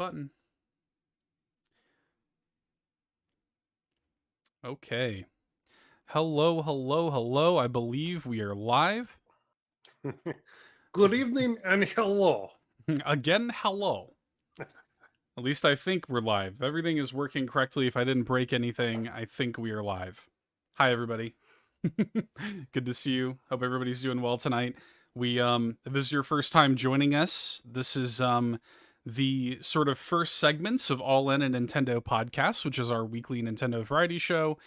button. Okay. Hello, hello, hello. I believe we are live. Good evening and hello. Again, hello. At least I think we're live. Everything is working correctly. If I didn't break anything, I think we are live. Hi, everybody. Good to see you. Hope everybody's doing well tonight. If this is your first time joining us, this is the sort of first segments of All In a Nintendo podcast, which is our weekly Nintendo variety show.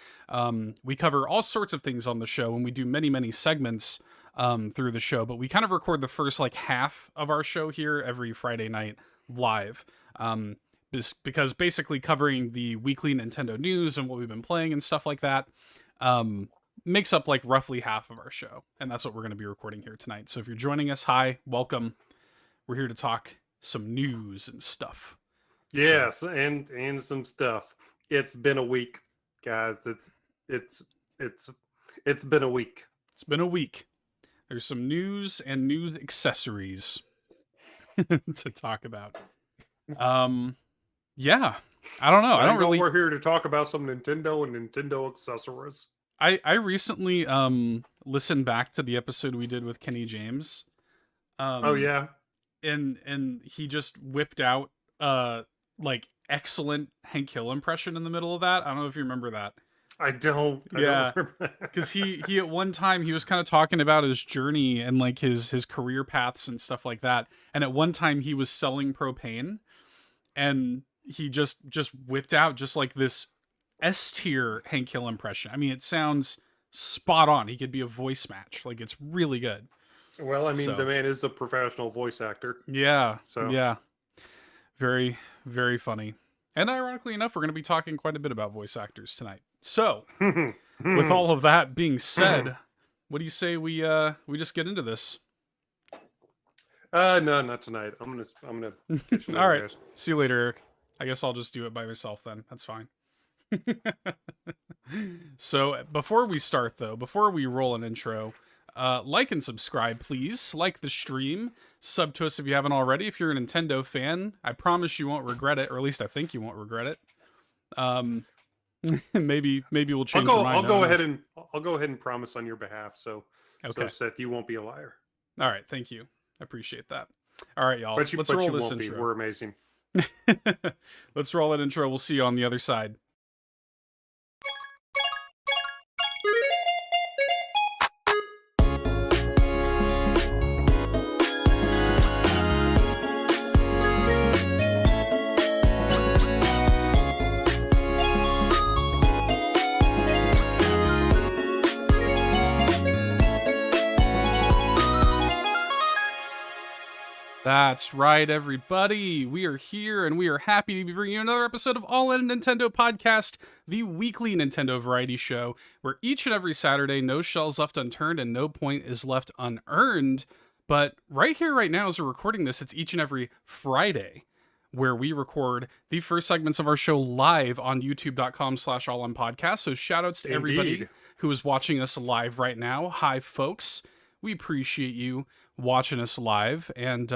We cover all sorts of things on the show, and we do many segments through the show, but we kind of record the first like half of our show here every Friday night live. Because basically covering the weekly Nintendo news and what we've been playing and stuff like that makes up like roughly half of our show. And that's what we're going to be recording here tonight. So if you're joining us, hi, welcome. We're here to talk some news and stuff. Yes, so. and some stuff. It's been a week, guys. It's been a week. It's been a week. There's some news and news accessories to talk about. Yeah, I don't know. I don't really. We're here to talk about some Nintendo and Nintendo accessories. I recently listened back to the episode we did with Kenny James. Oh yeah, and he just whipped out like excellent Hank Hill impression in the middle of that. I don't know if you remember that. I don't. Because he at one time he was kind of talking about his journey and like his career paths and stuff like that. And at one time he was selling propane, and he just whipped out just like this S tier Hank Hill impression. I mean, it sounds spot on. He could be a voice match. Like, it's really good. Well, I mean, the man is a professional voice actor. Yeah. So yeah, very very funny. And ironically enough, we're going to be talking quite a bit about voice actors tonight. So, with all of that being said, what do you say we just get into this? No, not tonight. I'm gonna all right, guys. See you later, Eric. I guess I'll just do it by myself then. That's fine. So, before we start though, before we roll an intro, like and subscribe, please. Like the stream. Sub to us if you haven't already. If you're a Nintendo fan, I promise you won't regret it, or at least I think you won't regret it. Maybe we'll change your mind. I'll go ahead and promise on your behalf. So Seth, you won't be a liar. All right, thank you. I appreciate that. All right, y'all. Let's roll this intro. We're amazing. Let's roll that intro. We'll see you on the other side. That's right, everybody. We are here, and we are happy to be bringing you another episode of All In a Nintendo podcast, the weekly Nintendo variety show, where each and every Saturday, no shell's left unturned and no point is left unearned. But right here, right now, as we're recording this, it's each and every Friday, where we record the first segments of our show live on youtube.com/allinpodcast. So shout outs to everybody who is watching us live right now. Hi, folks. We appreciate you watching us live, and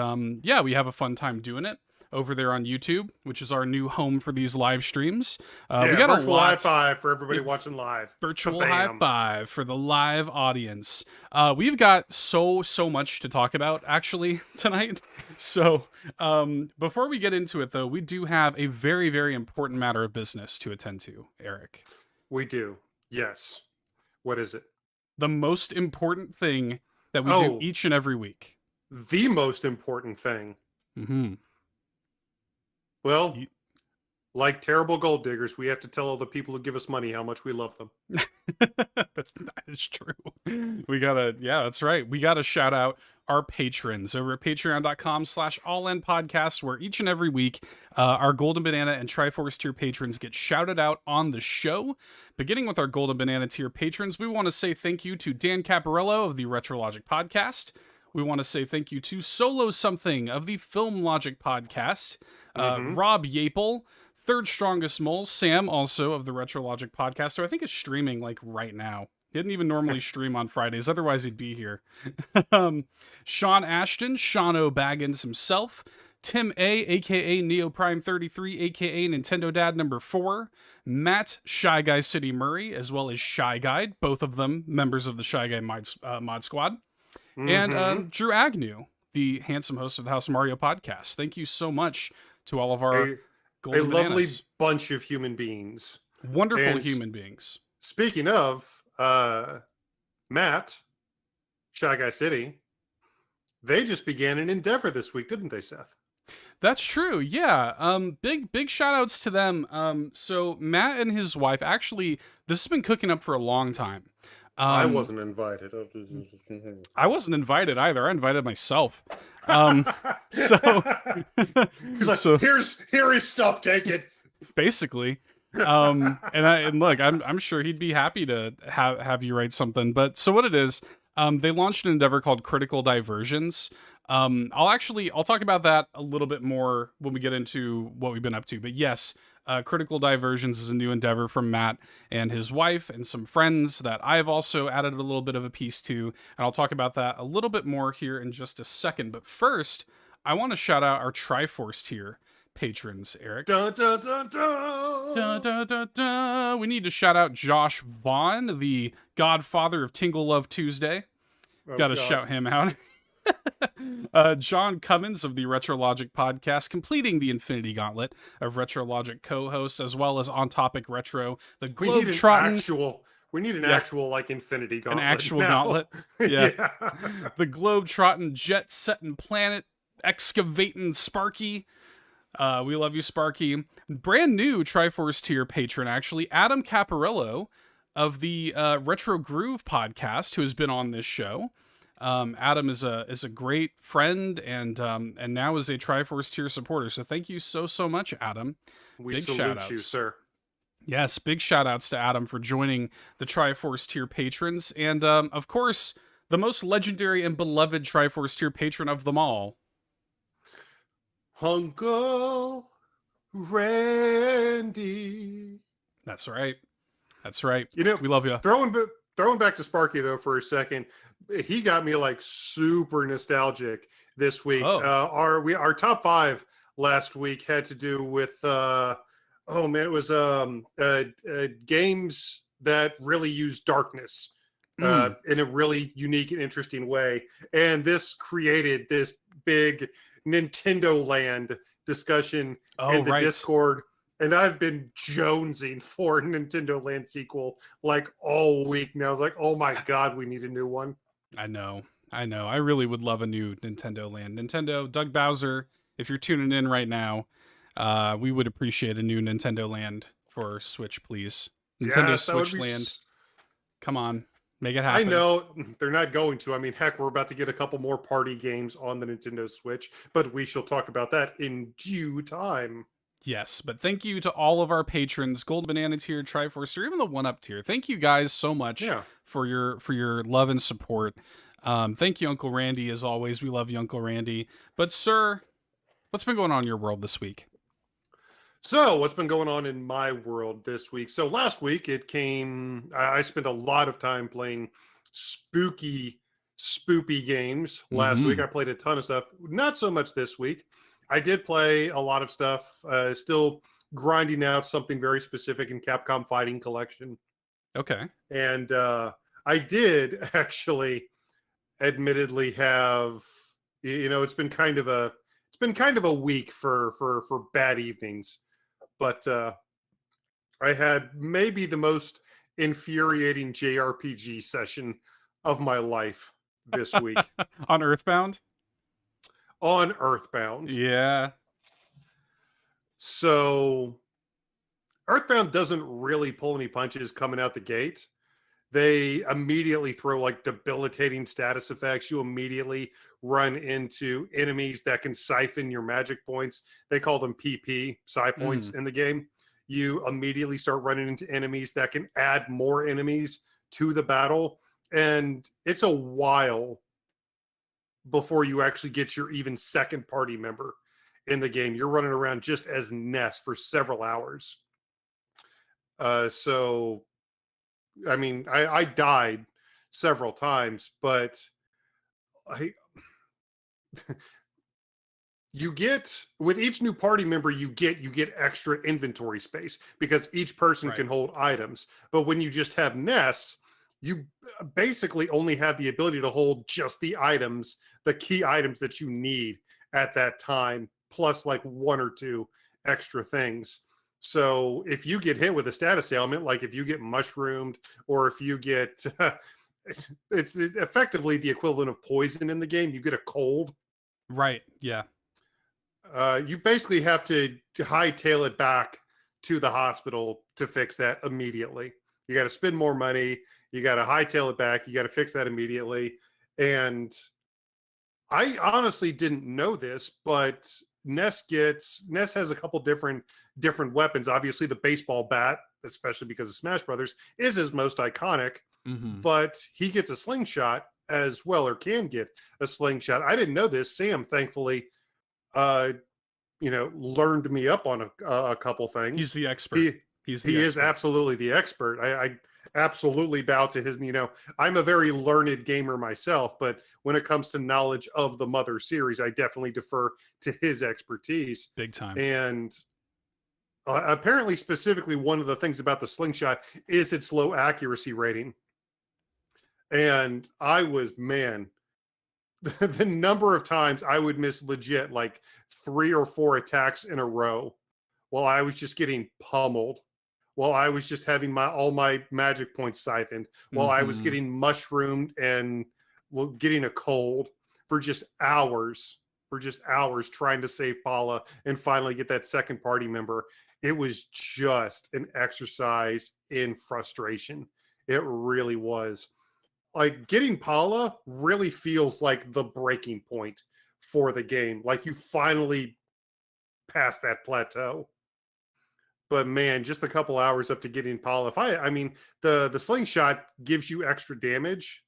yeah, we have a fun time doing it over there on YouTube, which is our new home for these live streams. We got virtual high five for everybody watching live. Virtual high five for the live audience. We've got so much to talk about actually tonight. So before we get into it though, we do have a very, very important matter of business to attend to, Eric. We do. Yes. What is it? The most important thing that we do each and every week. The most important thing. Mm-hmm. Well, like terrible gold diggers, we have to tell all the people who give us money how much we love them. That is true. That's right. We got to shout out our patrons over at patreon.com/allinpodcast, where each and every week our Golden Banana and Triforce tier patrons get shouted out on the show. Beginning with our Golden Banana tier patrons, we want to say thank you to Dan Caparello of the Retro Logic podcast. We want to say thank you to Solo Something of the Film Logic podcast, Rob Yapel, Third Strongest Mole, Sam also of the Retro Logic podcast, who I think is streaming like right now. He didn't even normally stream on Fridays, otherwise he'd be here. Sean Ashton, Sean O'Baggins himself, Tim A, aka NeoPrime33, aka Nintendo Dad number 4, Matt Shy Guy City Murray, as well as Shy Guide, both of them members of the Shy Guy mod squad, and Mm-hmm. Drew Agnew, the handsome host of the House of Mario podcast. Thank you so much to all of our A golden lovely bananas. bunch of human beings. Wonderful And human beings. speaking of Matt, Shy Guy City, they just began an endeavor this week, didn't they, Seth? That's true. Yeah. Big shout outs to them. So Matt and his wife, actually, this has been cooking up for a long time. I wasn't invited. I wasn't invited either. I invited myself. So He's like, so here is stuff, take it. basically. And look, I'm sure he'd be happy to have you write something. But so what it is, they launched an endeavor called Critical Diversions. I'll talk about that a little bit more when we get into what we've been up to. But yes, Critical Diversions is a new endeavor from Matt and his wife and some friends that I've also added a little bit of a piece to, and I'll talk about that a little bit more here in just a second. But first, I want to shout out our Triforce tier patrons, Eric. Dun, dun, dun, dun. Dun, dun, dun, dun. We need to shout out Josh Vaughn, the godfather of Tingle Love Tuesday. Gotta shout him out. John Cummins of the Retrologic podcast, completing the Infinity Gauntlet of Retrologic co-hosts, as well as On Topic Retro, the Globetrotting. We need an actual like Infinity Gauntlet. An actual now. gauntlet. Yeah. The Globetrotting, Jet Setting Planet, Excavating Sparky. We love you, Sparky. Brand new Triforce tier patron, actually, Adam Caparillo of the Retro Groove podcast, who has been on this show. Adam is a great friend and now is a Triforce tier supporter. So thank you so much, Adam. We big salute shout-outs. you, sir. Yes, big shout outs to Adam for joining the Triforce tier patrons, and of course the most legendary and beloved Triforce tier patron of them all, Uncle Randy. That's right. That's right. You know, we love you. Throwing back to Sparky though for a second, he got me like super nostalgic this week. Oh. Our top 5 last week had to do with it was games that really use darkness in a really unique and interesting way, and this created this big Nintendo Land discussion in the Discord. And I've been jonesing for a Nintendo Land sequel like all week now. I was like, oh my God, we need a new one. I know. I really would love a new Nintendo Land. Nintendo, Doug Bowser, if you're tuning in right now, we would appreciate a new Nintendo Land for Switch, please. Nintendo Switch Land. Come on. Make it happen. I know they're not going to. I mean, heck, we're about to get a couple more party games on the Nintendo Switch, but we shall talk about that in due time. Yes, but thank you to all of our patrons, Gold Banana tier, Triforce tier, even the 1-Up tier. Thank you guys so much for your love and support. Thank you, Uncle Randy, as always. We love you, Uncle Randy. But sir, what's been going on in your world this week? So what's been going on in my world this week? So last week I spent a lot of time playing spoopy games last week. I played a ton of stuff. Not so much this week. I did play a lot of stuff, still grinding out something very specific in Capcom Fighting Collection. Okay. And I did actually admittedly have, it's been kind of a week for bad evenings. But I had maybe the most infuriating JRPG session of my life this week. On Earthbound? On Earthbound. Yeah. So Earthbound doesn't really pull any punches coming out the gate. They immediately throw like debilitating status effects. You immediately run into enemies that can siphon your magic points. They call them PP, psi points in the game. You immediately start running into enemies that can add more enemies to the battle. And it's a while before you actually get your even second party member in the game. You're running around just as Ness for several hours. So, I mean, I died several times, but you get, with each new party member you get extra inventory space because each person Right. can hold items. But when you just have nests, you basically only have the ability to hold just the items, the key items that you need at that time, plus like one or two extra things. So if you get hit with a status ailment, like if you get mushroomed, or if you get it's effectively the equivalent of poison in the game, you get a cold, Right. Yeah. you basically have to hightail it back to the hospital to fix that immediately. You got to spend more money. You got to hightail it back. You got to fix that immediately. And I honestly didn't know this, but Ness has a couple different weapons. Obviously, the baseball bat, especially because of Smash Brothers, is his most iconic. Mm-hmm. But he gets a slingshot as well, or can get a slingshot. I didn't know this. Sam, thankfully, uh, learned me up on a couple things. He's the expert. He He's the he is expert. absolutely the expert. I absolutely bow to his. I'm a very learned gamer myself, but when it comes to knowledge of the Mother series, I definitely defer to his expertise. Big time. And apparently, specifically, one of the things about the slingshot is its low accuracy rating. And I was, man, the number of times I would miss legit like 3 or 4 attacks in a row while I was just getting pummeled, while I was just having all my magic points siphoned, while I was getting mushroomed and getting a cold for just hours, trying to save Paula and finally get that second party member. It was just an exercise in frustration. It really was. Like, getting Paula really feels like the breaking point for the game. Like, you finally passed that plateau. But man, just a couple hours up to getting Paula. I mean, the slingshot gives you extra damage,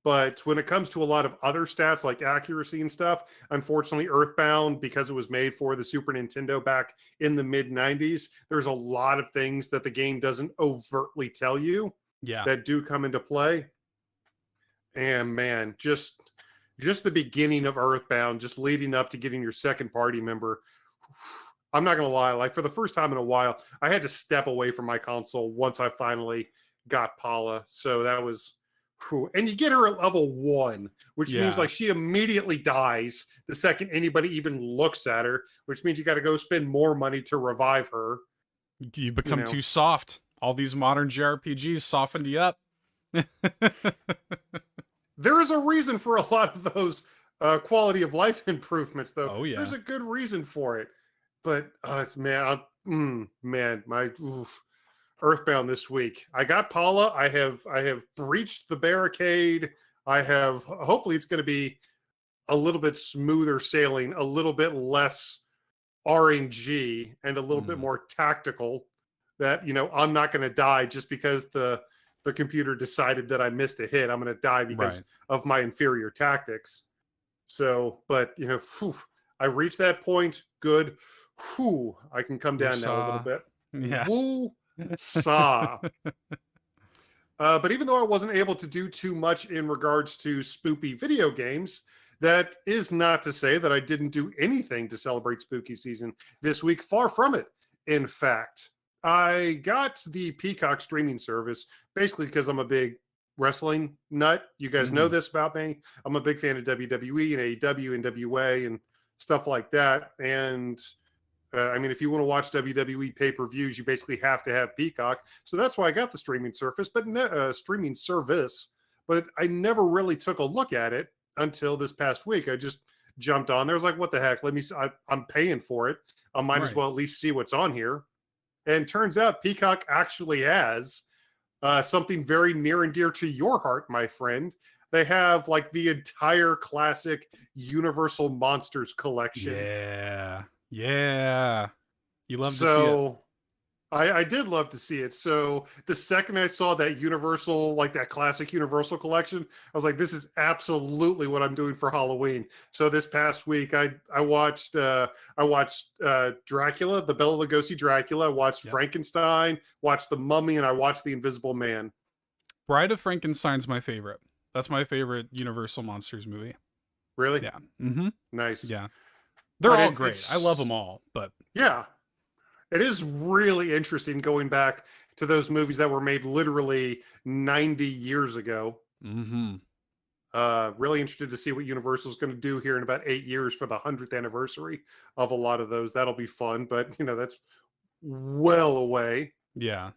but when it comes to a lot of other stats like accuracy and stuff, unfortunately, Earthbound, because it was made for the Super Nintendo back in the mid 90s, there's a lot of things that the game doesn't overtly tell you that do come into play. And man, just the beginning of Earthbound, just leading up to getting your second party member. I'm not gonna lie, like, for the first time in a while, I had to step away from my console once I finally got Paula. So that was, whew. And you get her at level 1, which means like she immediately dies the second anybody even looks at her, which means you got to go spend more money to revive her. You become too soft. All these modern JRPGs softened you up. There is a reason for a lot of those quality of life improvements, though. Oh yeah, there's a good reason for it. But it's, man, my Earthbound this week. I got Paula. I have breached the barricade. I have. Hopefully, it's going to be a little bit smoother sailing, a little bit less RNG, and a little bit more tactical. That I'm not going to die just because the computer decided that I missed a hit. I'm going to die because of my inferior tactics. So, but I reached that point. Good. Whew, I can come down now a little bit. Yeah. Woo saw. But even though I wasn't able to do too much in regards to spoopy video games, that is not to say that I didn't do anything to celebrate spooky season this week. Far from it. In fact, I got the Peacock streaming service basically because I'm a big wrestling nut. You guys know this about me. I'm a big fan of WWE and AEW and NWA and stuff like that. And I mean, if you want to watch WWE pay-per-views, you basically have to have Peacock. So that's why I got the streaming service, but I never really took a look at it until this past week. I just jumped on there. I was like, what the heck? I'm paying for it. I might as well at least see what's on here. And turns out Peacock actually has something very near and dear to your heart, my friend. They have like the entire classic Universal Monsters collection. Yeah. You love to see it. I did love to see it. So the second I saw that Universal, like that classic Universal collection, I was like, this is absolutely what I'm doing for Halloween. So this past week, I watched Dracula, the Bela Lugosi Dracula. I watched Frankenstein, watched The Mummy, and I watched The Invisible Man. Bride of Frankenstein's my favorite. That's my favorite Universal Monsters movie. Really? Yeah. Mm-hmm. Nice. Yeah. They're But all great. I love it's them all, but yeah, it is really interesting going back to those movies that were made literally 90 years ago. mm-hmm. Really interested to see what Universal's going to do here in about 8 years for the 100th anniversary of a lot of those. That'll be fun, but that's well away. Yeah.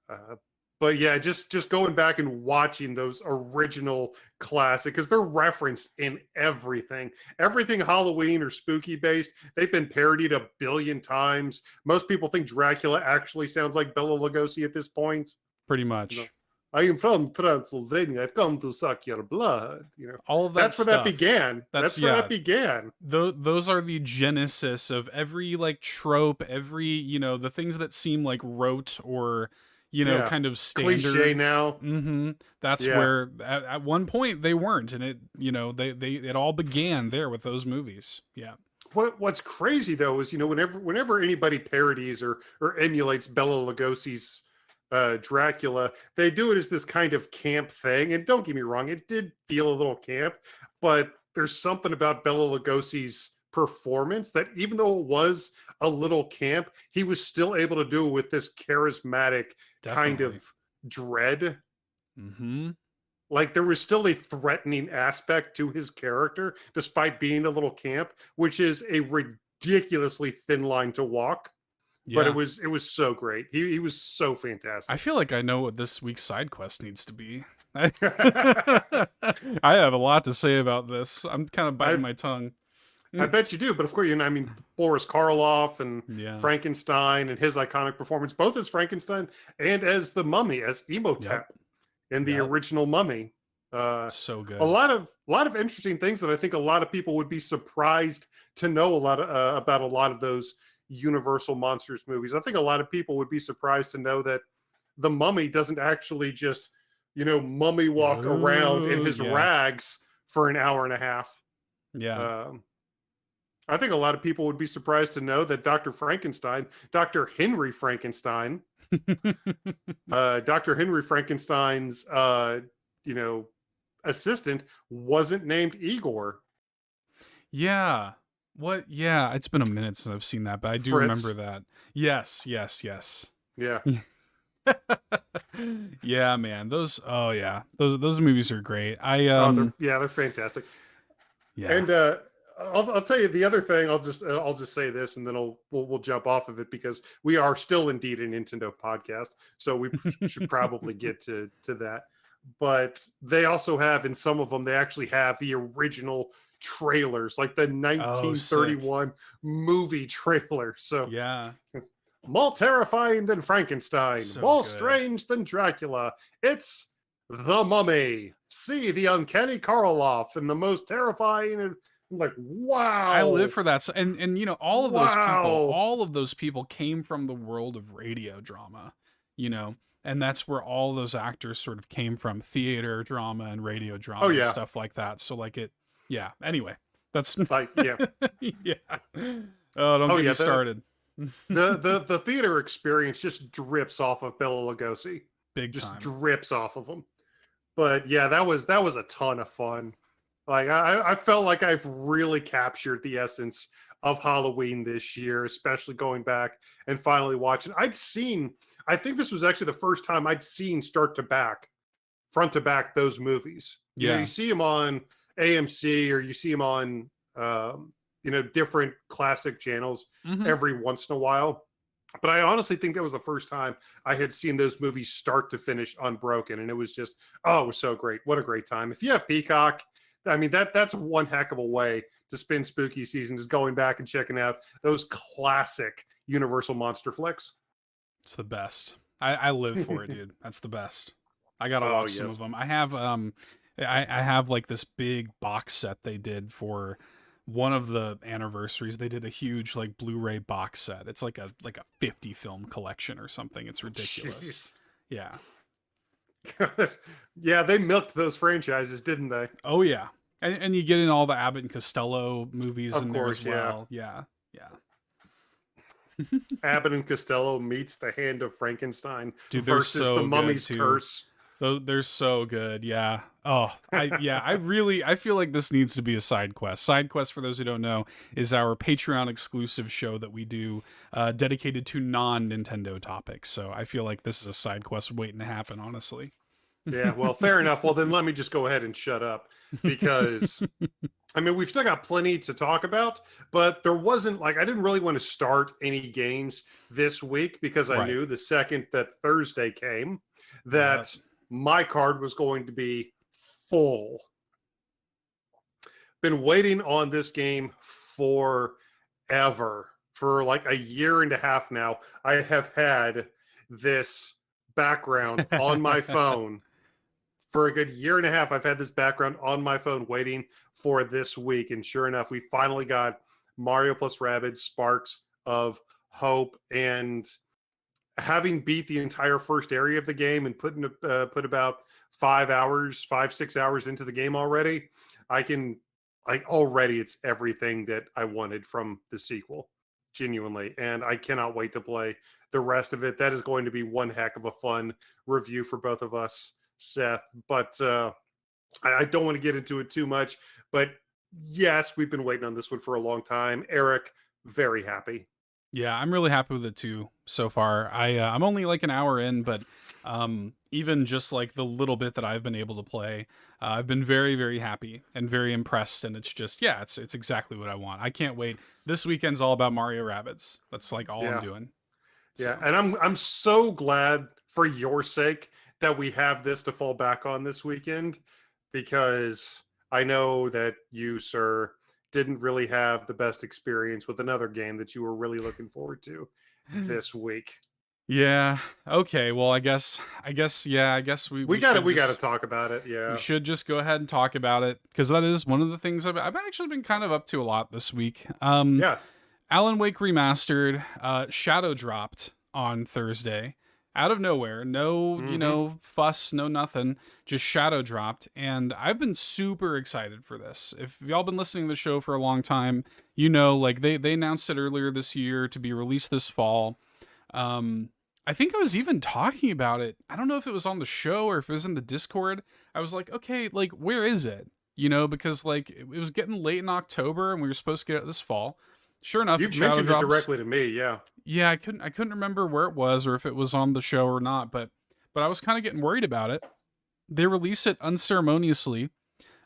Uh, but yeah, just going back and watching those original classic because they're referenced in everything Halloween or spooky based. They've been parodied a billion times. Most people think Dracula actually sounds like Bela Lugosi at this point. Pretty much. I am from Transylvania. I've come to suck your blood. All of that That's where stuff. that began. That's where that began. Those are the genesis of every like trope, every the things that seem like rote or kind of standard cliche now. That's where at one point they weren't, and it it all began there with those movies. Yeah. What's crazy though is whenever anybody parodies or emulates Bela Lugosi's Dracula, they do it as this kind of camp thing. And don't get me wrong, it did feel a little camp, but there's something about Bela Lugosi's performance that even though it was a little camp, he was still able to do it with this charismatic kind of dread. Like there was still a threatening aspect to his character, despite being a little camp, which is a ridiculously thin line to walk. Yeah. But it was so great. He was so fantastic. I feel like I know what this week's side quest needs to be. I have a lot to say about this. I'm kind of biting my tongue. I bet you do, but of course, Boris Karloff and Frankenstein and his iconic performance, both as Frankenstein and as the Mummy, as Imhotep in the original Mummy. So good. A lot of interesting things that I think a lot of people would be surprised to know about a lot of those Universal Monsters movies. I think a lot of people would be surprised to know that the Mummy doesn't actually just, mummy walk around in his rags for an hour and a half. Yeah. I think a lot of people would be surprised to know that Dr. Henry Frankenstein, Dr. Henry Frankenstein's, assistant wasn't named Igor. Yeah. What? Yeah, it's been a minute since I've seen that, but I do remember that. Yes. Yeah. Yeah, man. Those movies are great. They're fantastic. Yeah. And I'll tell you the other thing. I'll just say this, and then we'll jump off of it because we are still indeed a Nintendo podcast, so we should probably get to that. But they also have in some of them they actually have the original trailers, like the 1931 movie trailer. So yeah, more terrifying than Frankenstein, more strange than Dracula. It's the Mummy. See the uncanny Karloff and the most terrifying. And I'm like, wow, I live for that. And all of those people came from the world of radio drama, and that's where all those actors sort of came from, theater drama and radio drama and stuff like that. So like anyway, that's like yeah. Oh, don't get me started. the theater experience just drips off of Bela Lugosi. Just drips off of him. But yeah, that was a ton of fun. Like I felt like I've really captured the essence of Halloween this year, especially going back and finally watching. I think this was actually the first time I'd seen front to back those movies. You see them on AMC or you see them on different classic channels every once in a while. But I honestly think that was the first time I had seen those movies start to finish unbroken. And it was just, it was so great. What a great time. If you have Peacock, I mean, that's one heck of a way to spend spooky season, is going back and checking out those classic Universal monster flicks. It's the best. I live for it, dude. That's the best. I gotta watch some of them. I have I have like this big box set they did for one of the anniversaries. They did a huge like Blu-ray box set. It's like a 50 film collection or something. It's ridiculous. Jeez. Yeah. Yeah, they milked those franchises, didn't they? Oh yeah. And you get in all the Abbott and Costello movies in there as well. Yeah. Abbott and Costello meets the Hand of Frankenstein, dude, versus so the Mummy's Curse. They're so good. Yeah. Oh, I feel like this needs to be a side quest. Side quest, for those who don't know, is our Patreon exclusive show that we do, dedicated to non-Nintendo topics. So I feel like this is a side quest waiting to happen, honestly. Yeah, well, fair enough. Well, then let me just go ahead and shut up because I mean, we've still got plenty to talk about, but there wasn't like I didn't really want to start any games this week because I Right. knew the second that Thursday came Yep. that my card was going to be full. Been waiting on this game forever. For like a year and a half now, I have had this background on my phone for a good year and a half. I've had this background on my phone waiting for this week. And sure enough, we finally got Mario plus Rabbids Sparks of Hope. And having beat the entire first area of the game and put about 5, 6 hours into the game already, I can like already it's everything that I wanted from the sequel, genuinely. And I cannot wait to play the rest of it. That is going to be one heck of a fun review for both of us, Seth. But I don't want to get into it too much. But yes, we've been waiting on this one for a long time. Eric, very happy. Yeah, I'm really happy with it too so far. I'm only like an hour in, but even just like the little bit that I've been able to play, I've been very very happy and very impressed. And it's just yeah, it's exactly what I want. I can't wait. This weekend's all about Mario Rabbids. That's like all I'm Yeah. doing. Yeah, So and I'm so glad for your sake that we have this to fall back on this weekend because I know that you, sir, didn't really have the best experience with another game that you were really looking forward to this week. yeah, okay. Well, I guess we should We got to just talk about it. we Yeah. should just go ahead and talk about it because that is one of the things I've actually been kind of up to a lot this week. Yeah. Alan Wake Remastered, Shadow dropped on Thursday out of nowhere. No, Mhm. fuss, no nothing. Just Shadow dropped. And I've been super excited for this. If y'all been listening to the show for a long time, like they announced it earlier this year to be released this fall. Um, I think I was even talking about it. I don't know if it was on the show or if it was in the Discord. I was like, okay, like, where is it? Because like it was getting late in October and we were supposed to get it this fall. Sure enough, You've Shadow mentioned it drops. directly to me. Yeah. Yeah, I couldn't remember where it was or if it was on the show or not, but I was kind of getting worried about it. They release it unceremoniously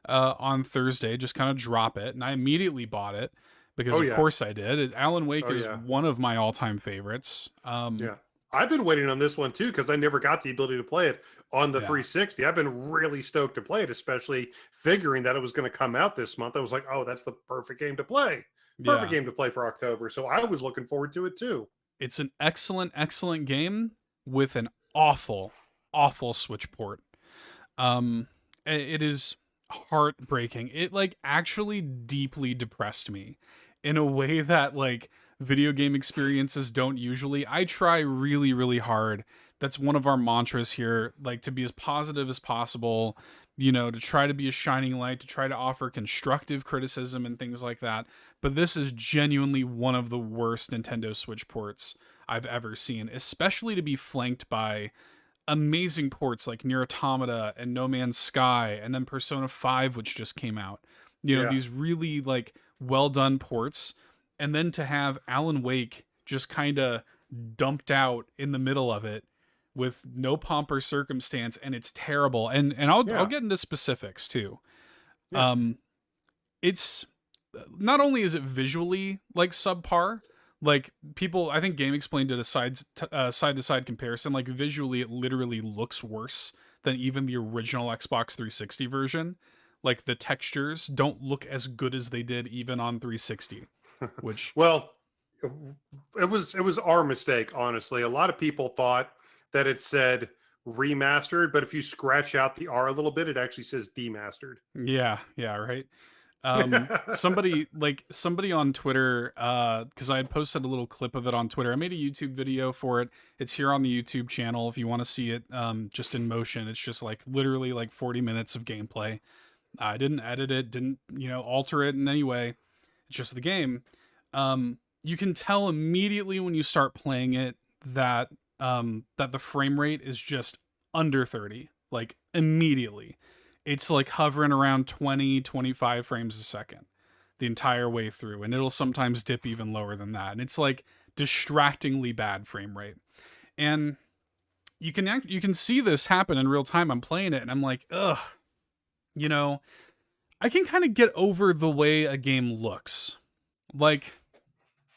on Thursday, just kind of drop it, and I immediately bought it because Oh of yeah. course I did. Alan Wake Oh is yeah. one of my all-time favorites. Yeah. I've been waiting on this one too because I never got the ability to play it on the Yeah, 360. I've been really stoked to play it, especially figuring that it was going to come out this month. I was like, oh, that's the perfect game to play. Perfect yeah. game to play for October. So I was looking forward to it too. It's an excellent, excellent game with an awful, awful Switch port. It is heartbreaking. It like actually deeply depressed me in a way that like video game experiences don't usually. I try really, really hard. That's one of our mantras here, like to be as positive as possible, to try to be a shining light, to try to offer constructive criticism and things like that. But this is genuinely one of the worst Nintendo Switch ports I've ever seen, especially to be flanked by amazing ports like Nier Automata and No Man's Sky and then Persona 5 which just came out. Yeah. These really like well done ports, and then to have Alan Wake just kind of dumped out in the middle of it with no pomp or circumstance, and it's terrible. And I'll Yeah. get into specifics too. Yeah. Um it's not only is it visually like subpar, like people, I think Game Explained did a side to side comparison. Like visually, it literally looks worse than even the original Xbox 360 version. Like the textures don't look as good as they did even on 360. Which, Well, it was our mistake, honestly. A lot of people thought that it said remastered, but if you scratch out the R a little bit, it actually says demastered. yeah, right. Somebody on Twitter, because I had posted a little clip of it on Twitter. I made a YouTube video for it. It's here on the YouTube channel if you want to see it, just in motion. It's just like literally like 40 minutes of gameplay. I didn't edit it, didn't alter it in any way. It's just the game. You can tell immediately when you start playing it that that the frame rate is just under 30. like immediately. It's like hovering around 20, 25 frames a second the entire way through, and it'll sometimes dip even lower than that. And it's like distractingly bad frame rate. And you can see this happen in real time. I'm playing it and I'm like, ugh, you know, I can kind of get over the way a game looks. Like,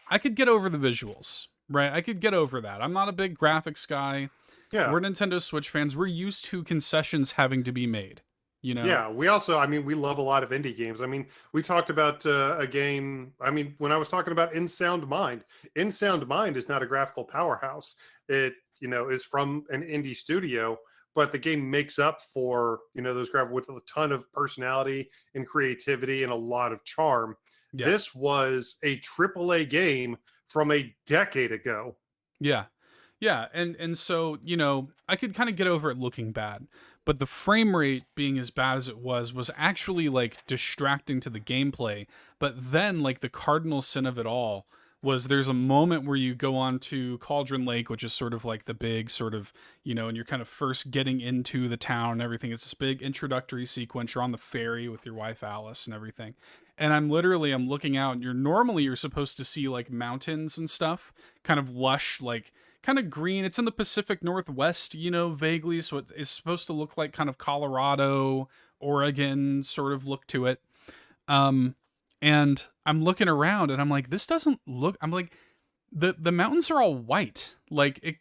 I could get over the visuals, right? I could get over that. I'm not a big graphics guy. Yeah. We're Nintendo Switch fans. We're used to concessions having to be made, you know? Yeah, we also, I mean, we love a lot of indie games. I mean, we talked about a game. I mean, when I was talking about In Sound Mind, In Sound Mind is not a graphical powerhouse. It, is from an indie studio, but the game makes up for, those graphic with a ton of personality and creativity and a lot of charm. Yeah. This was a AAA game from a decade ago. Yeah. Yeah, and so, I could kind of get over it looking bad, but the frame rate being as bad as it was actually like distracting to the gameplay. But then like the cardinal sin of it all was there's a moment where you go on to Cauldron Lake, which is sort of like the big sort of, and you're kind of first getting into the town and everything. It's this big introductory sequence. You're on the ferry with your wife Alice and everything. And I'm looking out, and you're supposed to see like mountains and stuff, kind of lush, like kind of green. It's in the Pacific Northwest, vaguely. So it is supposed to look like kind of Colorado, Oregon sort of look to it. And I'm looking around and I'm like, this doesn't look, I'm like, the mountains are all white. Did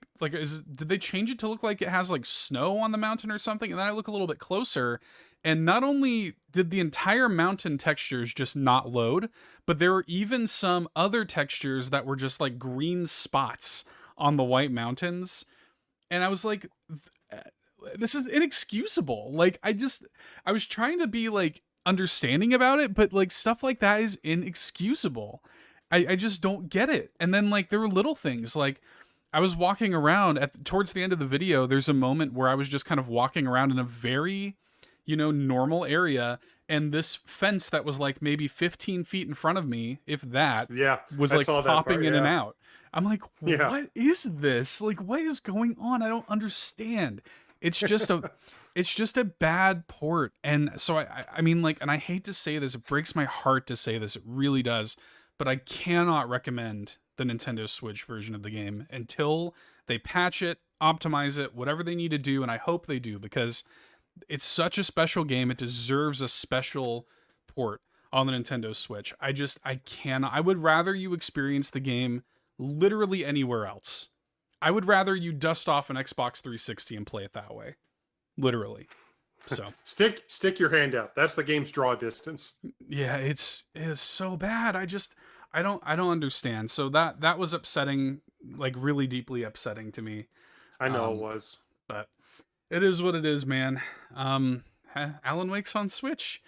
they change it to look like it has like snow on the mountain or something? And then I look a little bit closer, and not only did the entire mountain textures just not load, but there were even some other textures that were just like green spots on the white mountains. And I was like, this is inexcusable. Like, I was trying to be like understanding about it, but like stuff like that is inexcusable. I just don't get it. And then like there were little things like I was walking around towards the end of the video. There's a moment where I was just kind of walking around in a very, normal area, and this fence that was like maybe 15 feet in front of me, if that, was like popping in and out. I'm like, what is this? Like, what is going on? I don't understand. It's just a bad port. And so I mean, like, and I hate to say this, it breaks my heart to say this, it really does, but I cannot recommend the Nintendo Switch version of the game until they patch it, optimize it, whatever they need to do, and I hope they do, because it's such a special game. It deserves a special port on the Nintendo Switch. I cannot. I would rather you experience the game literally anywhere else. I would rather you dust off an Xbox 360 and play it that way. Literally. So stick your hand out. That's the game's draw distance. Yeah, it's so bad. I don't understand. So that was upsetting, like really deeply upsetting to me. I know it was. But it is what it is, man. Alan Wake's on Switch.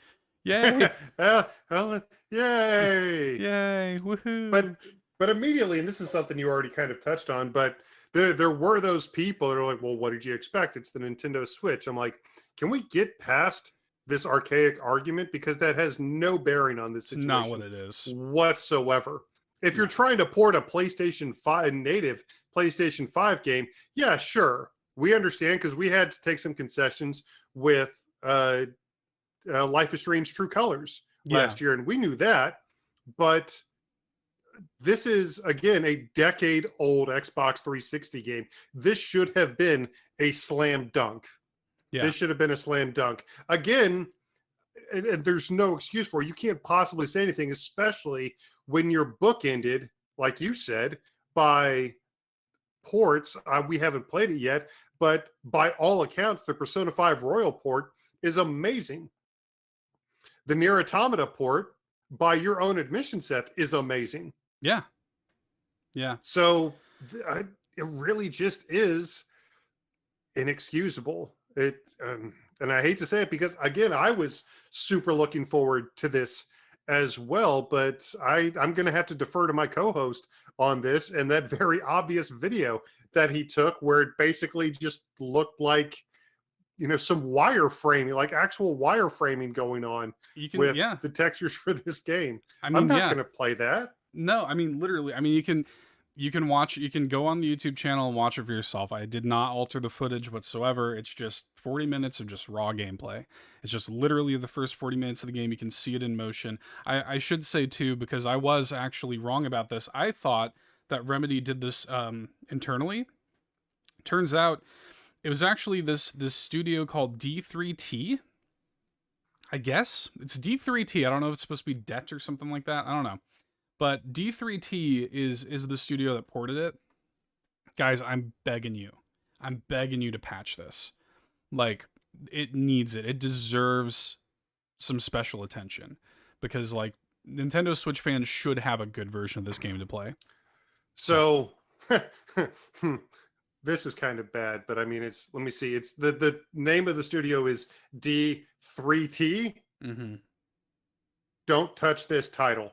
Yay. Alan, yay. Yay. Woohoo. But immediately, and this is something you already kind of touched on, but there were those people that are like, well, what did you expect? It's the Nintendo Switch. I'm like, can we get past this archaic argument? Because that has no bearing on this situation. It's not what it is. Whatsoever. If you're trying to port a PlayStation 5, native PlayStation 5 game, yeah, sure. We understand, because we had to take some concessions with Life is Strange True Colors last year, and we knew that. But this is, again, a decade-old Xbox 360 game. This should have been a slam dunk. Yeah. This should have been a slam dunk. Again, and there's no excuse for it. You can't possibly say anything, especially when you're bookended, like you said, by ports. We haven't played it yet, but by all accounts, the Persona 5 Royal port is amazing. The Nier Automata port, by your own admission, Seth, is amazing. Yeah. Yeah. So it really just is inexcusable. And I hate to say it, because again, I was super looking forward to this as well, but I'm going to have to defer to my co-host on this, and that very obvious video that he took where it basically just looked like, some wireframing, like actual wireframing going on with the textures for this game. I'm not going to play that. No, I mean, literally, I mean, You can watch. You can go on the YouTube channel and watch it for yourself. I did not alter the footage whatsoever. It's just 40 minutes of just raw gameplay. It's just literally the first 40 minutes of the game. You can see it in motion. I should say too, because I was actually wrong about this. I thought that Remedy did this internally. Turns out it was actually this studio called D3T. I guess it's D3T. I don't know if it's supposed to be Det or something like that. I don't know. But D3T is the studio that ported it. Guys, I'm begging you. I'm begging you to patch this. Like, it needs it. It deserves some special attention. Because, like, Nintendo Switch fans should have a good version of this game to play. So this is kind of bad, but I mean, it's, let me see. It's the name of the studio is D3T. Mm-hmm. Don't touch this title.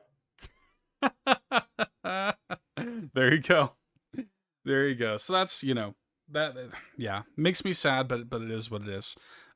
There you go. There you go. So that's, that, yeah, makes me sad, but it is what it is.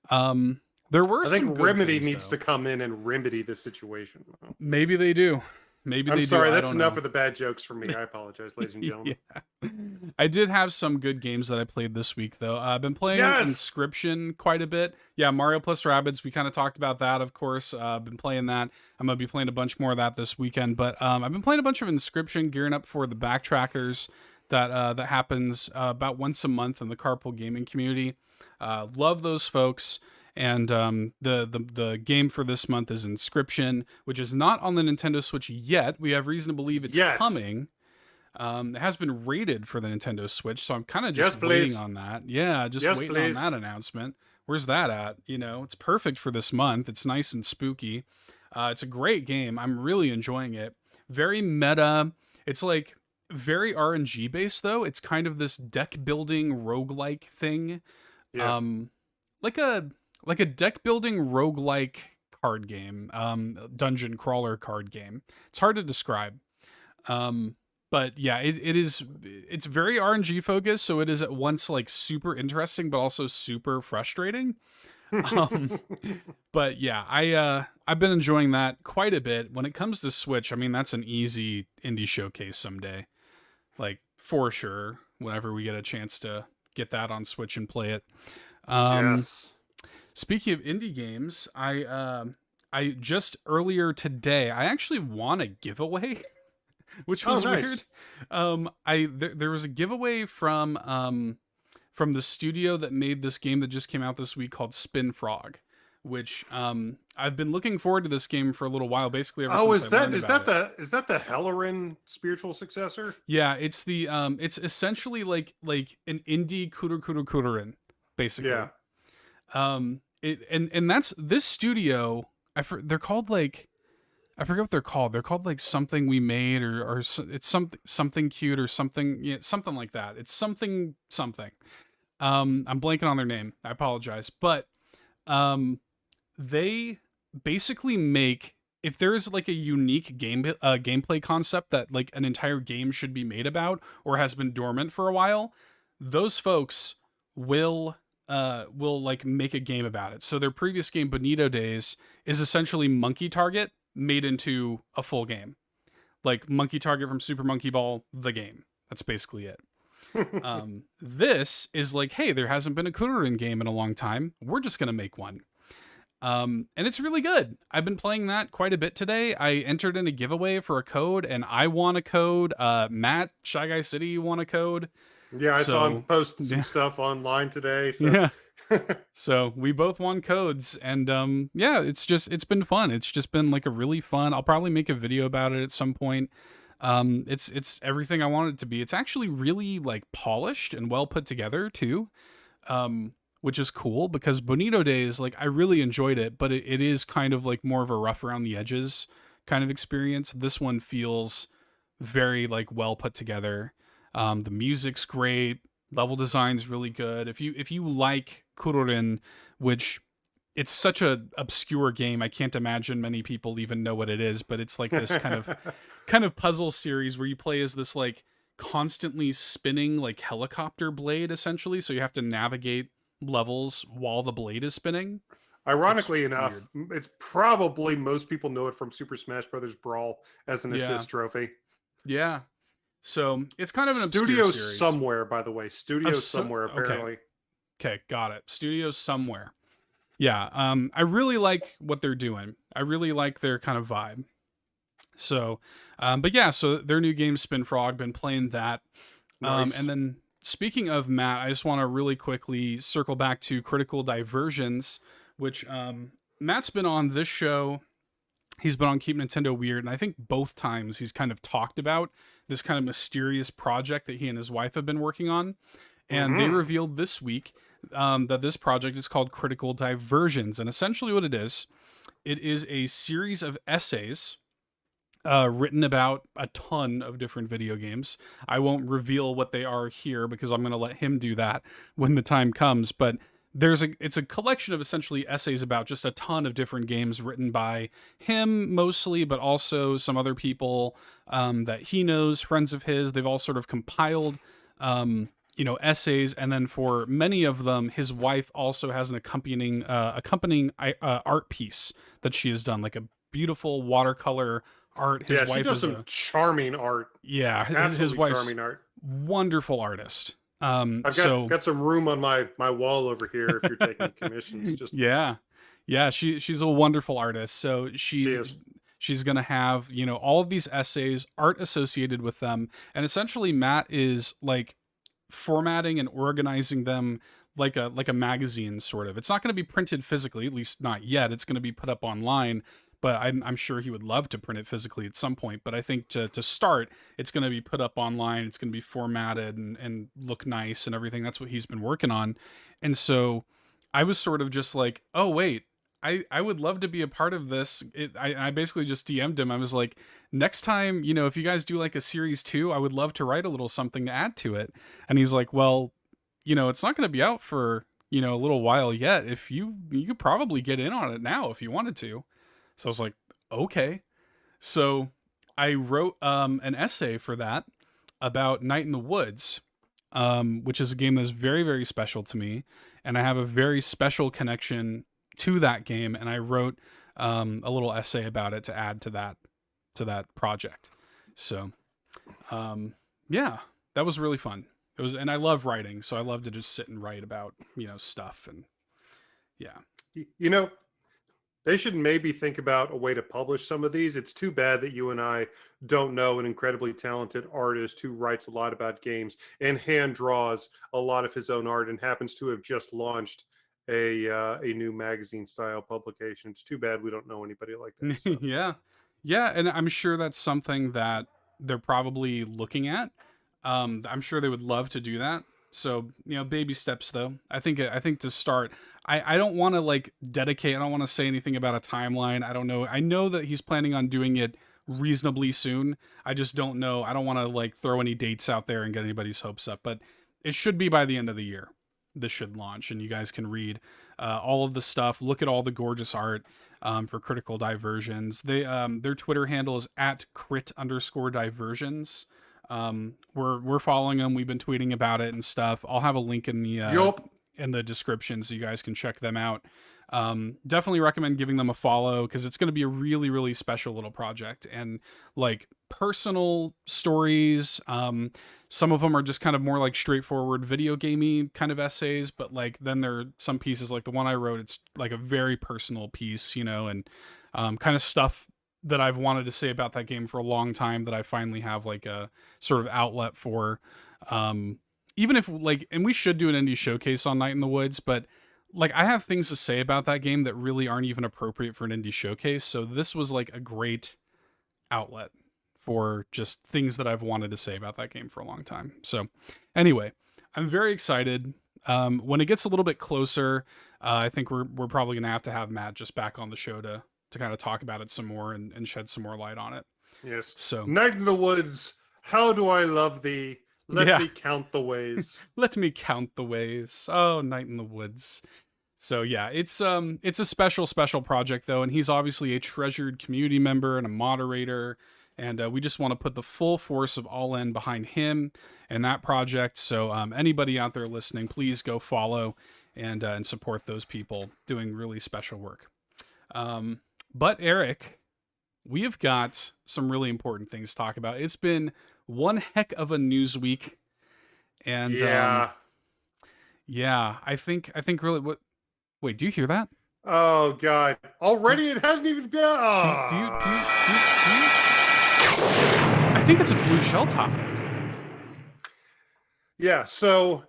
There were I some think good Remedy things, needs though. to come in and remedy this situation. Maybe they do. Maybe I'm they sorry, do. that's enough know. of the bad jokes for me. I apologize, ladies and gentlemen. Yeah. I did have some good games that I played this week, though. I've been playing Inscription quite a bit. Yeah, Mario plus Rabbids. We kind of talked about that, of course. I've been playing that. I'm going to be playing a bunch more of that this weekend. But I've been playing a bunch of Inscription, gearing up for the backtrackers that happens about once a month in the Carpool Gaming community. Love those folks. And the game for this month is Inscription, which is not on the Nintendo Switch yet. We have reason to believe it's coming. It has been rated for the Nintendo Switch, so I'm kind of just waiting on that. Yeah, just waiting on that announcement. Where's that at? It's perfect for this month. It's nice and spooky. It's a great game. I'm really enjoying it. Very meta. It's like very RNG based, though. It's kind of this deck building roguelike thing. Yeah. Like a deck building roguelike card game, dungeon crawler card game. It's hard to describe. But yeah, it's very RNG focused, so it is at once like super interesting, but also super frustrating. But yeah, I've been enjoying that quite a bit. When it comes to Switch, I mean, that's an easy indie showcase someday. Like, for sure, whenever we get a chance to get that on Switch and play it. Yes. Speaking of indie games, I just earlier today, I actually won a giveaway, which was weird. There was a giveaway from the studio that made this game that just came out this week called Spin Frog, which I've been looking forward to this game for a little while, basically ever since I learned about it. Is that the Hellerin spiritual successor? Yeah, it's the it's essentially like an indie Kururin, basically. Yeah. And that's this studio. They're called like, I forget what they're called. They're called like Something We Made or it's something cute or something. Yeah, something like that. It's something. I'm blanking on their name. I apologize, but they basically make, if there's like a unique gameplay concept that like an entire game should be made about or has been dormant for a while, those folks will like make a game about it. So their previous game, Bonito Days, is essentially Monkey Target made into a full game. Like Monkey Target from Super Monkey Ball, the game. That's basically it. This is like, hey, there hasn't been a Kururin game in a long time. We're just going to make one. And it's really good. I've been playing that quite a bit today. I entered in a giveaway for a code, and I won a code. Matt, Shy Guy City, won a code. Yeah, I saw him post some stuff online today. So. Yeah. So we both won codes, and yeah, it's been fun. It's just been like a really fun. I'll probably make a video about it at some point. It's everything I want it to be. It's actually really like polished and well put together too. Which is cool because Bonito Days, like I really enjoyed it, but it is kind of like more of a rough around the edges kind of experience. This one feels very like well put together. The music's great. Level design's really good. If you like Kururin, which it's such a obscure game, I can't imagine many people even know what it is. But it's like this kind of puzzle series where you play as this like constantly spinning like helicopter blade, essentially. So you have to navigate levels while the blade is spinning. Ironically enough, it's probably most people know it from Super Smash Brothers Brawl as an assist trophy. Yeah. So it's kind of an obscure Studio series. Somewhere, by the way. Studio Somewhere, Okay. apparently. Okay, got it. Studio Somewhere. Yeah, I really like what they're doing. I really like their kind of vibe. So, but yeah, so their new game Spin Frog, been playing that. And Nice. then speaking of Matt, I just want to really quickly circle back to Critical Diversions, which Matt's been on this show. He's been on Keep Nintendo Weird, and I think both times he's kind of talked about this kind of mysterious project that he and his wife have been working on. And they Mm-hmm. revealed this week that this project is called Critical Diversions. And essentially, what it is a series of essays written about a ton of different video games. I won't reveal what they are here because I'm going to let him do that when the time comes. But it's a collection of essentially essays about just a ton of different games written by him mostly, but also some other people that he knows, friends of his. They've all sort of compiled. Essays, and then for many of them, his wife also has an accompanying art piece that she has done, like a beautiful watercolor art. His Yeah, she wife does is some charming art. yeah, his Absolutely wife's charming art. wonderful artist. I've got some room on my wall over here if you're taking commissions. Just yeah, she's a wonderful artist. So she is. she's gonna have all of these essays, art associated with them, and essentially Matt is like formatting and organizing them like a magazine sort of. It's not going to be printed physically, at least not yet. It's going to be put up online, but I'm sure he would love to print it physically at some point. But I think to start, it's going to be put up online. It's going to be formatted and look nice and everything. That's what he's been working on. And so I was sort of just like, oh wait, I would love to be a part of this. I basically just DM'd him. I was like, next time, if you guys do like a series 2, I would love to write a little something to add to it. And he's like, well, it's not going to be out for, a little while yet. If you could probably get in on it now if you wanted to. So I was like, okay. So I wrote an essay for that about Night in the Woods, which is a game that's very, very special to me. And I have a very special connection to that game. And I wrote a little essay about it to add to that project. So, yeah, that was really fun. It was, and I love writing, so I love to just sit and write about, stuff. And yeah. You know, they should maybe think about a way to publish some of these. It's too bad that you and I don't know an incredibly talented artist who writes a lot about games and hand draws a lot of his own art and happens to have just launched a new magazine style publication. It's too bad we don't know anybody like that. So. Yeah. Yeah, and I'm sure that's something that they're probably looking at. I'm sure they would love to do that. So, baby steps though. I think to start, I don't want to like dedicate, I don't want to say anything about a timeline. I don't know. I know that he's planning on doing it reasonably soon. I just don't know. I don't want to like throw any dates out there and get anybody's hopes up, but it should be by the end of the year. This should launch, and you guys can read all of the stuff. Look at all the gorgeous art for Critical Diversions. Their Twitter handle is @crit_diversions. We're following them. We've been tweeting about it and stuff. I'll have a link in the in the description so you guys can check them out. Definitely recommend giving them a follow because it's going to be a really, really special little project and like personal stories. Some of them are just kind of more like straightforward video gamey kind of essays, but like then there are some pieces like the one I wrote. It's like a very personal piece, and kind of stuff that I've wanted to say about that game for a long time that I finally have like a sort of outlet for. Even if like, and we should do an indie showcase on Night in the Woods, but like I have things to say about that game that really aren't even appropriate for an indie showcase. So this was like a great outlet for just things that I've wanted to say about that game for a long time. So anyway, I'm very excited. When it gets a little bit closer, I think we're probably gonna have to have Matt just back on the show to kind of talk about it some more and shed some more light on it. Yes. So Night in the Woods, how do I love thee? Let me count the ways. Let me count the ways. Oh, Night in the Woods. So yeah, it's a special project though, and he's obviously a treasured community member and a moderator, and we just want to put the full force of All In behind him and that project. So anybody out there listening, please go follow and support those people doing really special work. But Eric, we have got some really important things to talk about. It's been one heck of a news week. And Yeah. yeah, I think really what wait, do you hear that? Oh God! Do Already, it hasn't even been. I think it's a blue shell topic. Yeah. So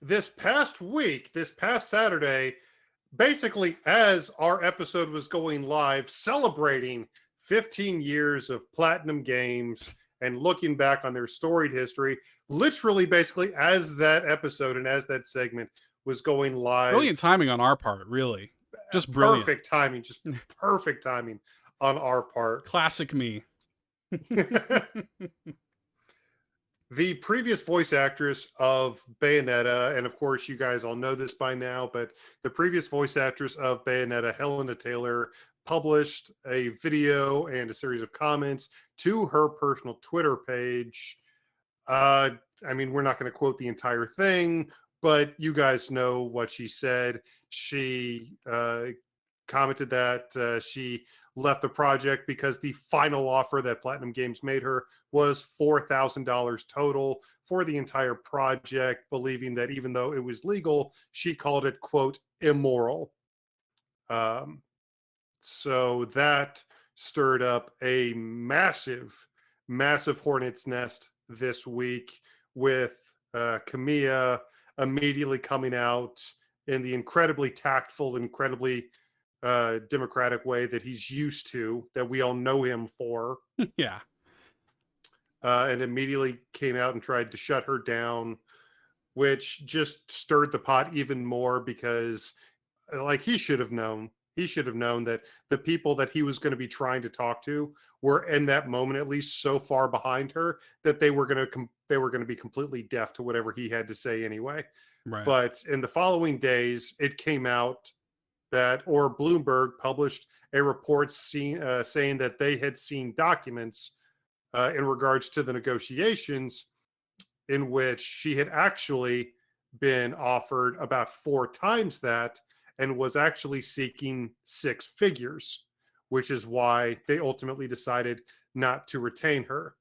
this past week, this past Saturday, basically, as our episode was going live, celebrating 15 years of Platinum Games and looking back on their storied history, literally, basically, as that episode and as that segment was going live, Brilliant timing on our part, really. Just brilliant. perfect timing, just perfect timing on our part. Classic me. The previous voice actress of Bayonetta, and of course, you guys all know this by now, but the previous voice actress of Bayonetta, Helena Taylor, published a video and a series of comments to her personal Twitter page. I mean, we're not going to quote the entire thing, but you guys know what she said. She commented that she left the project because the final offer that Platinum Games made her was $4,000 total for the entire project, believing that even though it was legal, she called it, quote, immoral. So that stirred up a massive, massive hornet's nest this week with Kamiya immediately coming out in the incredibly tactful, incredibly democratic way that he's used to, that we all know him for. Yeah. And immediately came out and tried to shut her down, which just stirred the pot even more because, like, he should have known. He should have known that the people that he was going to be trying to talk to were, in that moment, at least, so far behind her that they were going to be completely deaf to whatever he had to say anyway. Right. But in the following days, it came out that, or Bloomberg published a report saying that they had seen documents in regards to the negotiations in which she had actually been offered about 4 times that and was actually seeking 6 figures, which is why they ultimately decided not to retain her.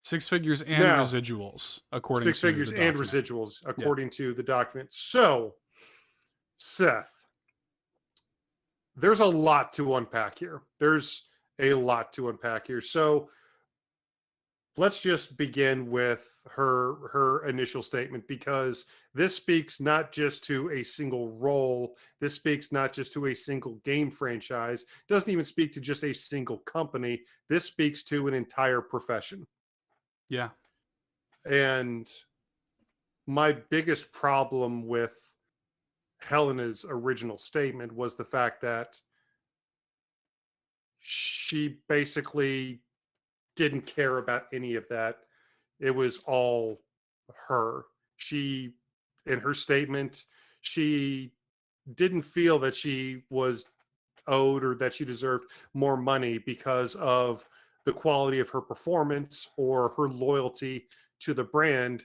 6 figures and Now, residuals, according 6 to figures the and document. residuals, according to the document. So, Seth, there's a lot to unpack here. So let's just begin with her initial statement, because this speaks not just to a single role, this speaks not just to a single game franchise, doesn't even speak to just a single company, this speaks to an entire profession. Yeah. And my biggest problem with Helena's original statement was the fact that she basically didn't care about any of that. It was all her. She, in her statement, she didn't feel that she was owed or that she deserved more money because of the quality of her performance or her loyalty to the brand.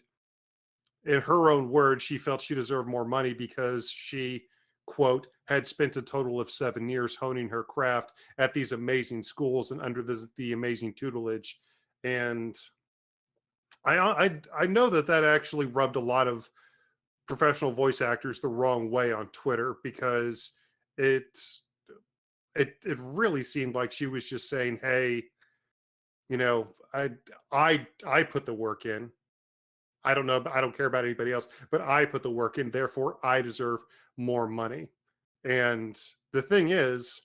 In her own words, she felt she deserved more money because she, quote, had spent a total of 7 years honing her craft at these amazing schools and under the amazing tutelage. And I know that actually rubbed a lot of professional voice actors the wrong way on Twitter, because it it really seemed like she was just saying, "Hey, you know, I put the work in. I don't know, I don't care about anybody else, but I put the work in. Therefore, I deserve more money." And the thing is,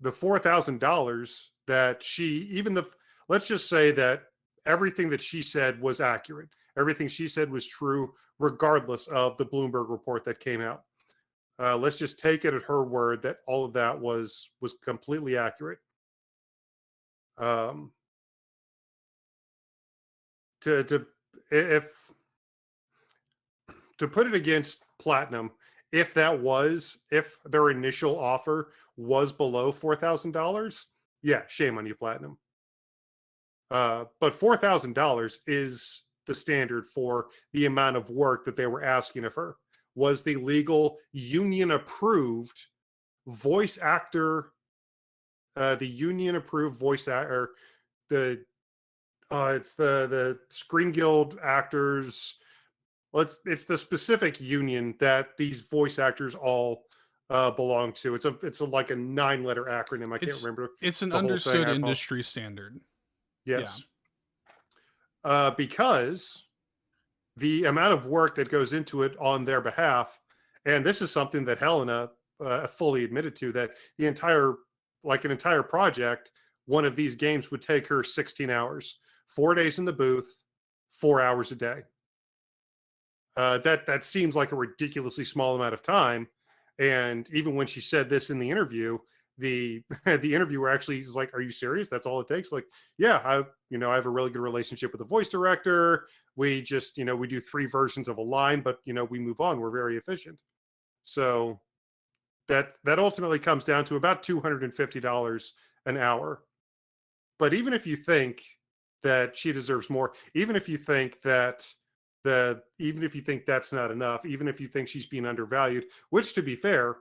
the $4,000 that she, even the, let's just say that everything that she said was accurate. Everything she said was true, regardless of the Bloomberg report that came out. Let's just take it at her word that all of that was completely accurate. Um, to if to put it against Platinum, if their initial offer was below $4,000, yeah, shame on you, Platinum. But $4,000 is the standard for the amount of work that they were asking of her. Was the legal union approved voice actor, the union approved voice actor, the It's the Screen Guild actors. Well, it's the specific union that these voice actors all belong to. It's like a 9-letter acronym. I can't It's remember it's an the whole thing. understood industry standard. Yeah. Yes, because the amount of work that goes into it on their behalf, and this is something that Helena fully admitted to, that the entire like an entire project, one of these games would take her 16 hours, 4 days in the booth, 4 hours a day. That seems like a ridiculously small amount of time. And even when she said this in the interview, the the interviewer actually is like, "Are you serious? That's all it takes?" Like, yeah, I have a really good relationship with the voice director. We just we do 3 versions of a line, but we move on. We're very efficient. So that ultimately comes down to about $250 an hour. But even if you think that she deserves more, even if you think that even if you think that's not enough, even if you think she's being undervalued, which to be fair,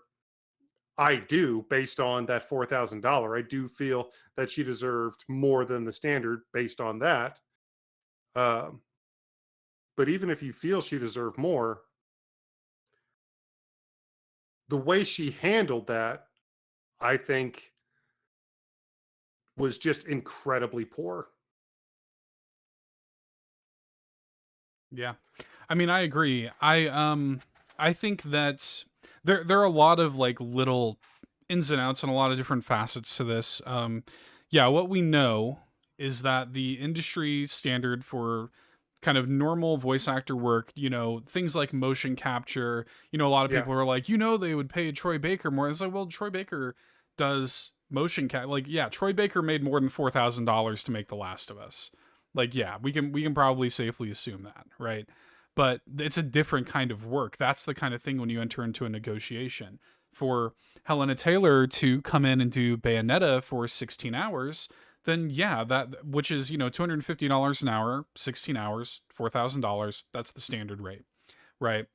I do, based on that $4,000, I do feel that she deserved more than the standard based on that. Um, but even if you feel she deserved more, the way she handled that, I think, was just incredibly poor. Yeah. I mean, I agree. I think that there are a lot of like little ins and outs and a lot of different facets to this. Yeah, what we know is that the industry standard for kind of normal voice actor work, things like motion capture, a lot of Yeah, people are like, they would pay Troy Baker more. It's like, well, Troy Baker does motion cap like, yeah, Troy Baker made more than $4,000 to make The Last of Us. Like, yeah, we can probably safely assume that, right? But it's a different kind of work. That's the kind of thing when you enter into a negotiation. For Helena Taylor to come in and do Bayonetta for 16 hours, then yeah, that, which is, $250 an hour, 16 hours, $4,000. That's the standard rate, right?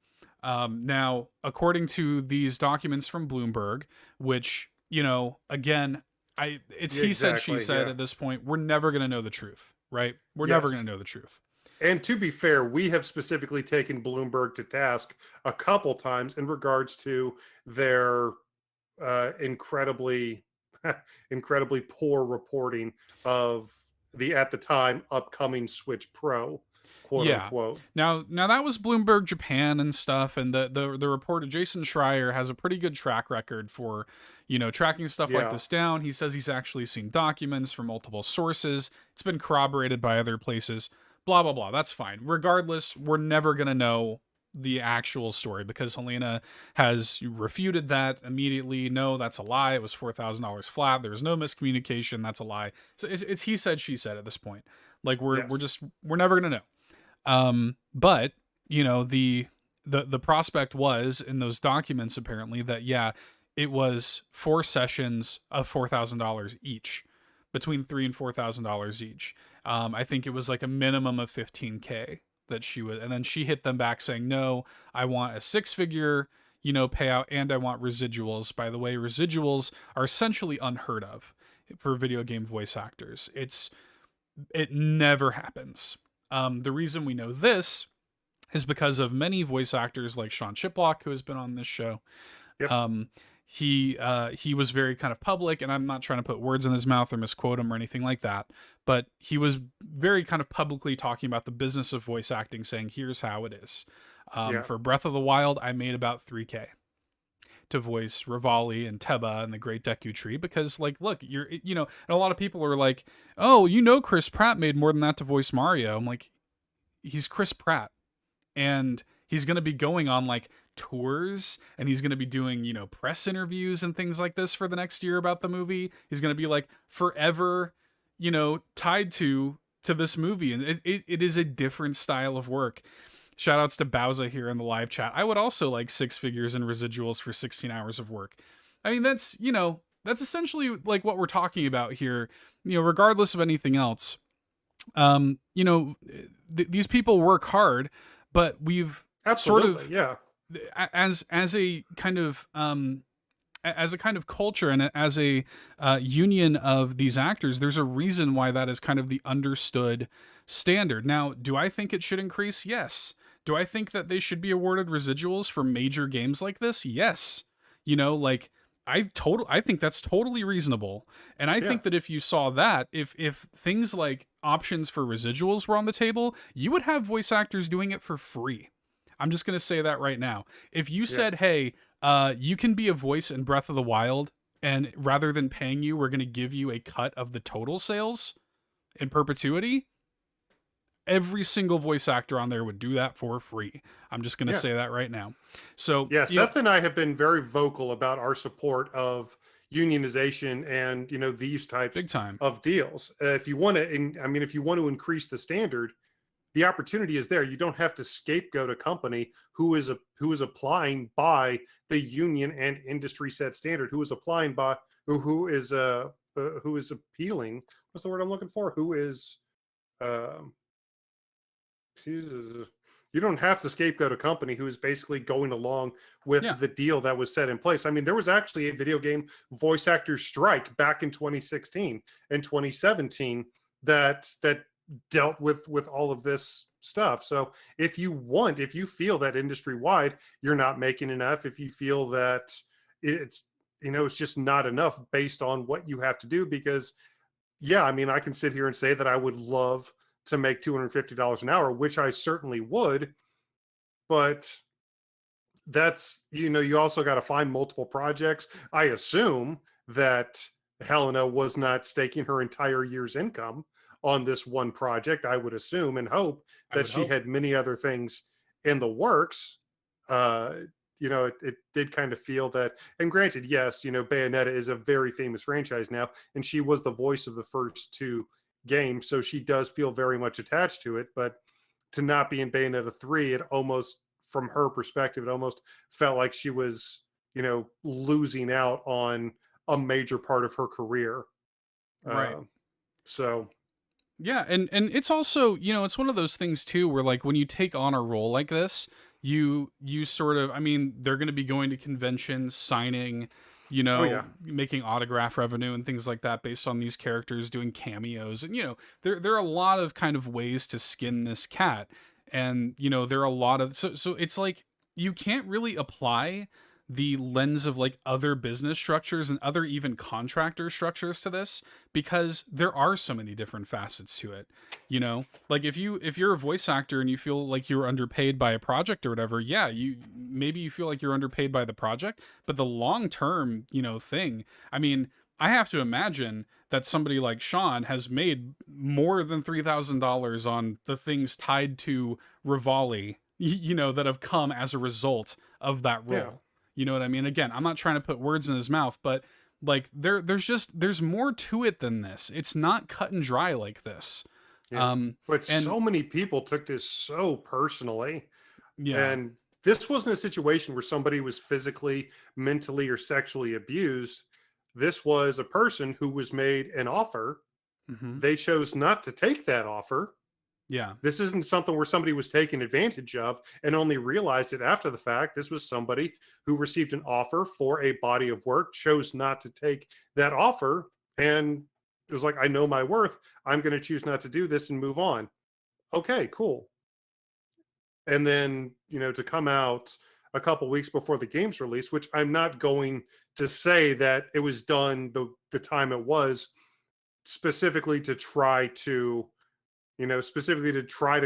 Now, according to these documents from Bloomberg, which, again, it's he said, she exactly. said Yeah. at this point, we're never going to know the truth, right? We're never going Yes. to know the truth. And to be fair, we have specifically taken Bloomberg to task a couple times in regards to their incredibly, incredibly poor reporting of the at the time upcoming Switch Pro, quote Yeah. unquote. Now that was Bloomberg Japan and stuff, and the reporter Jason Schreier has a pretty good track record for, tracking stuff like Yeah, this down. He says he's actually seen documents from multiple sources. It's been corroborated by other places. Blah blah blah. That's fine. Regardless, we're never gonna know the actual story because Helena has refuted that immediately. No, that's a lie. It was $4,000 flat. There was no miscommunication. That's a lie. So it's he said, she said at this point. Like yes, we're never gonna know. But the prospect was in those documents apparently that, yeah, it was 4 sessions of $4,000 each, between $3,000 and $4,000 each. I think it was like a minimum of 15K that she would, and then she hit them back saying, no, I want a 6-figure payout, and I want residuals. By the way, residuals are essentially unheard of for video game voice actors. It never happens. The reason we know this is because of many voice actors like Sean Chiplock, who has been on this show. yep, Um, he was very kind of public, and I'm not trying to put words in his mouth or misquote him or anything like that, but he was very kind of publicly talking about the business of voice acting, saying, "Here's how it is." yeah, For Breath of the Wild, I made about 3K to voice Rivali and Teba and the Great Deku Tree because, like, look, and a lot of people are like, oh, Chris Pratt made more than that to voice Mario. I'm like, he's Chris Pratt, and he's going to be going on like tours, and he's going to be doing, press interviews and things like this for the next year about the movie. He's going to be like forever, tied to this movie, and it is a different style of work. Shout outs to Bowser here in the live chat. I would also like 6 figures in residuals for 16 hours of work. I mean, that's essentially like what we're talking about here, regardless of anything else. These people work hard, but we've sort absolutely, of, yeah, as a kind of as a kind of culture and as a union of these actors, there's a reason why that is kind of the understood standard. Now, do I think it should increase? Yes. Do I think that they should be awarded residuals for major games like this? Yes. You know, like I think that's totally reasonable. And I Yeah. think that if you saw that, if things like options for residuals were on the table, you would have voice actors doing it for free. I'm just going to say that right now. If you Yeah. said, "Hey, you can be a voice in Breath of the Wild, and rather than paying you, we're going to give you a cut of the total sales in perpetuity," every single voice actor on there would do that for free. I'm just going to Yeah. say that right now. So, Yeah, Seth and I have been very vocal about our support of unionization and these types big time. of deals. If you want to, I mean, if you want to increase the standard, the opportunity is there. You don't have to scapegoat a company who is applying by the union and industry set standard, who is applying by who is appealing. What's the word I'm looking for? Who is um, Jesus. You don't have to scapegoat a company who is basically going along Yeah, with the deal that was set in place. I mean, there was actually a video game voice actor strike back in 2016 and 2017 that dealt with all of this stuff. So if you feel that industry wide you're not making enough, if you feel that it's it's just not enough based on what you have to do, because yeah, I mean, I can sit here and say that I would love to make $250 an hour, which I certainly would, but that's, you also got to find multiple projects. I assume that Helena was not staking her entire year's income on this one project. I would assume and hope I that would she hope. had many other things in the works. Uh, it did kind of feel that, and granted, yes, Bayonetta is a very famous franchise now, and she was the voice of the first two games, so she does feel very much attached to it. But to not be in Bayonetta 3, it almost, from her perspective, it almost felt like she was, losing out on a major part of her career. Right. Uh, so, Yeah, and it's also, it's one of those things too where like when you take on a role like this, you sort of, I mean, they're going to be going to conventions, signing, oh yeah, making autograph revenue and things like that based on these characters doing cameos. And there are a lot of kind of ways to skin this cat. And there are a lot of so it's like you can't really apply the lens of like other business structures and other even contractor structures to this, because there are so many different facets to it. Like if you're a voice actor and you feel like you're underpaid by a project or whatever, yeah, you feel like you're underpaid by the project, but the long term thing, I mean, I have to imagine that somebody like Sean has made more than $3,000 on the things tied to Rivali, that have come as a result of that yeah, role. You know what I mean? Again, I'm not trying to put words in his mouth, but like there's more to it than this. It's not cut and dry like this. yeah. Um But and so many people took this so personally. yeah. And this wasn't a situation where somebody was physically, mentally, or sexually abused. This was a person who was made an offer. Mhm. They chose not to take that offer. Yeah. This isn't something where somebody was taken advantage of and only realized it after the fact. This was somebody who received an offer for a body of work, chose not to take that offer, and it was like, I know my worth. I'm going to choose not to do this and move on. Okay, cool. And then, to come out a couple weeks before the game's release, which I'm not going to say that it was done the time it was specifically to try to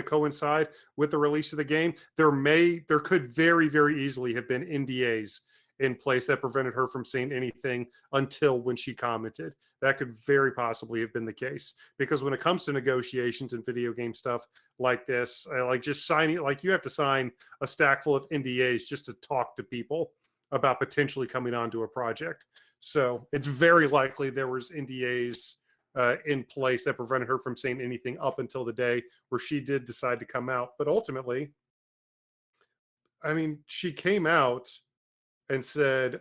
coincide with the release of the game. There could very, very easily have been NDAs in place that prevented her from saying anything until when she commented. That could very possibly have been the case, because when it comes to negotiations and video game stuff like this, like just signing, like you have to sign a stack full of NDAs just to talk to people about potentially coming onto a project. So it's very likely there was NDAs in place that prevented her from saying anything up until the day where she did decide to come out. But ultimately, I mean, she came out and said,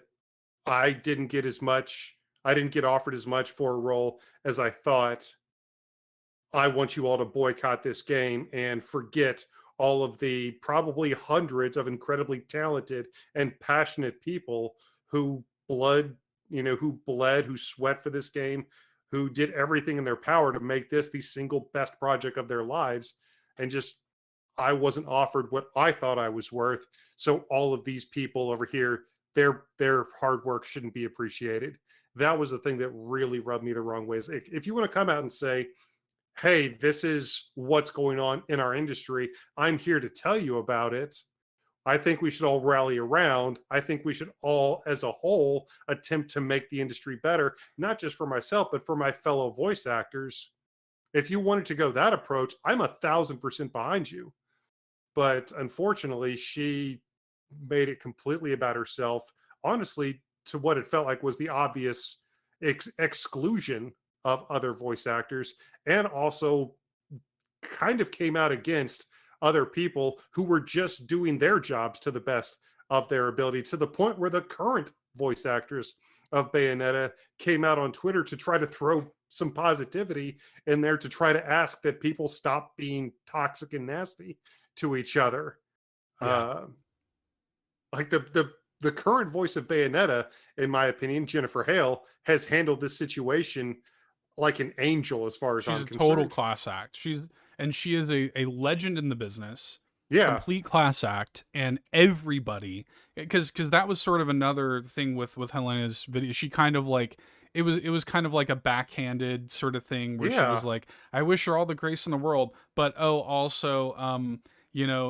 I didn't get as much, I didn't get offered as much for a role as I thought. I want you all to boycott this game and forget all of the probably hundreds of incredibly talented and passionate people who blood, who bled, who sweat for this game, who did everything in their power to make this the single best project of their lives, and just I wasn't offered what I thought I was worth. So all of these people over here, their hard work shouldn't be appreciated. That was the thing that really rubbed me the wrong ways. If you want to come out and say, hey, this is what's going on in our industry, I'm here to tell you about it. I think we should all rally around. I think we should all, as a whole, attempt to make the industry better, not just for myself, but for my fellow voice actors. If you wanted to go that approach, I'm 1,000% behind you. But unfortunately, she made it completely about herself, honestly, to what it felt like was the obvious exclusion of other voice actors, and also kind of came out against other people who were just doing their jobs to the best of their ability, to the point where the current voice actress of Bayonetta came out on Twitter to try to throw some positivity in there, to try to ask that people stop being toxic and nasty to each other. Yeah. Like the current voice of Bayonetta, in my opinion, Jennifer Hale, has handled this situation like an angel, as far as She's I'm a total concerned. class act. She is a legend in the business. Yeah, Complete class act, and everybody, because that was sort of another thing with Helena's video. She kind of like, it was kind of like a backhanded sort of thing where she yeah, was like, I wish her all the grace in the world, but oh, also,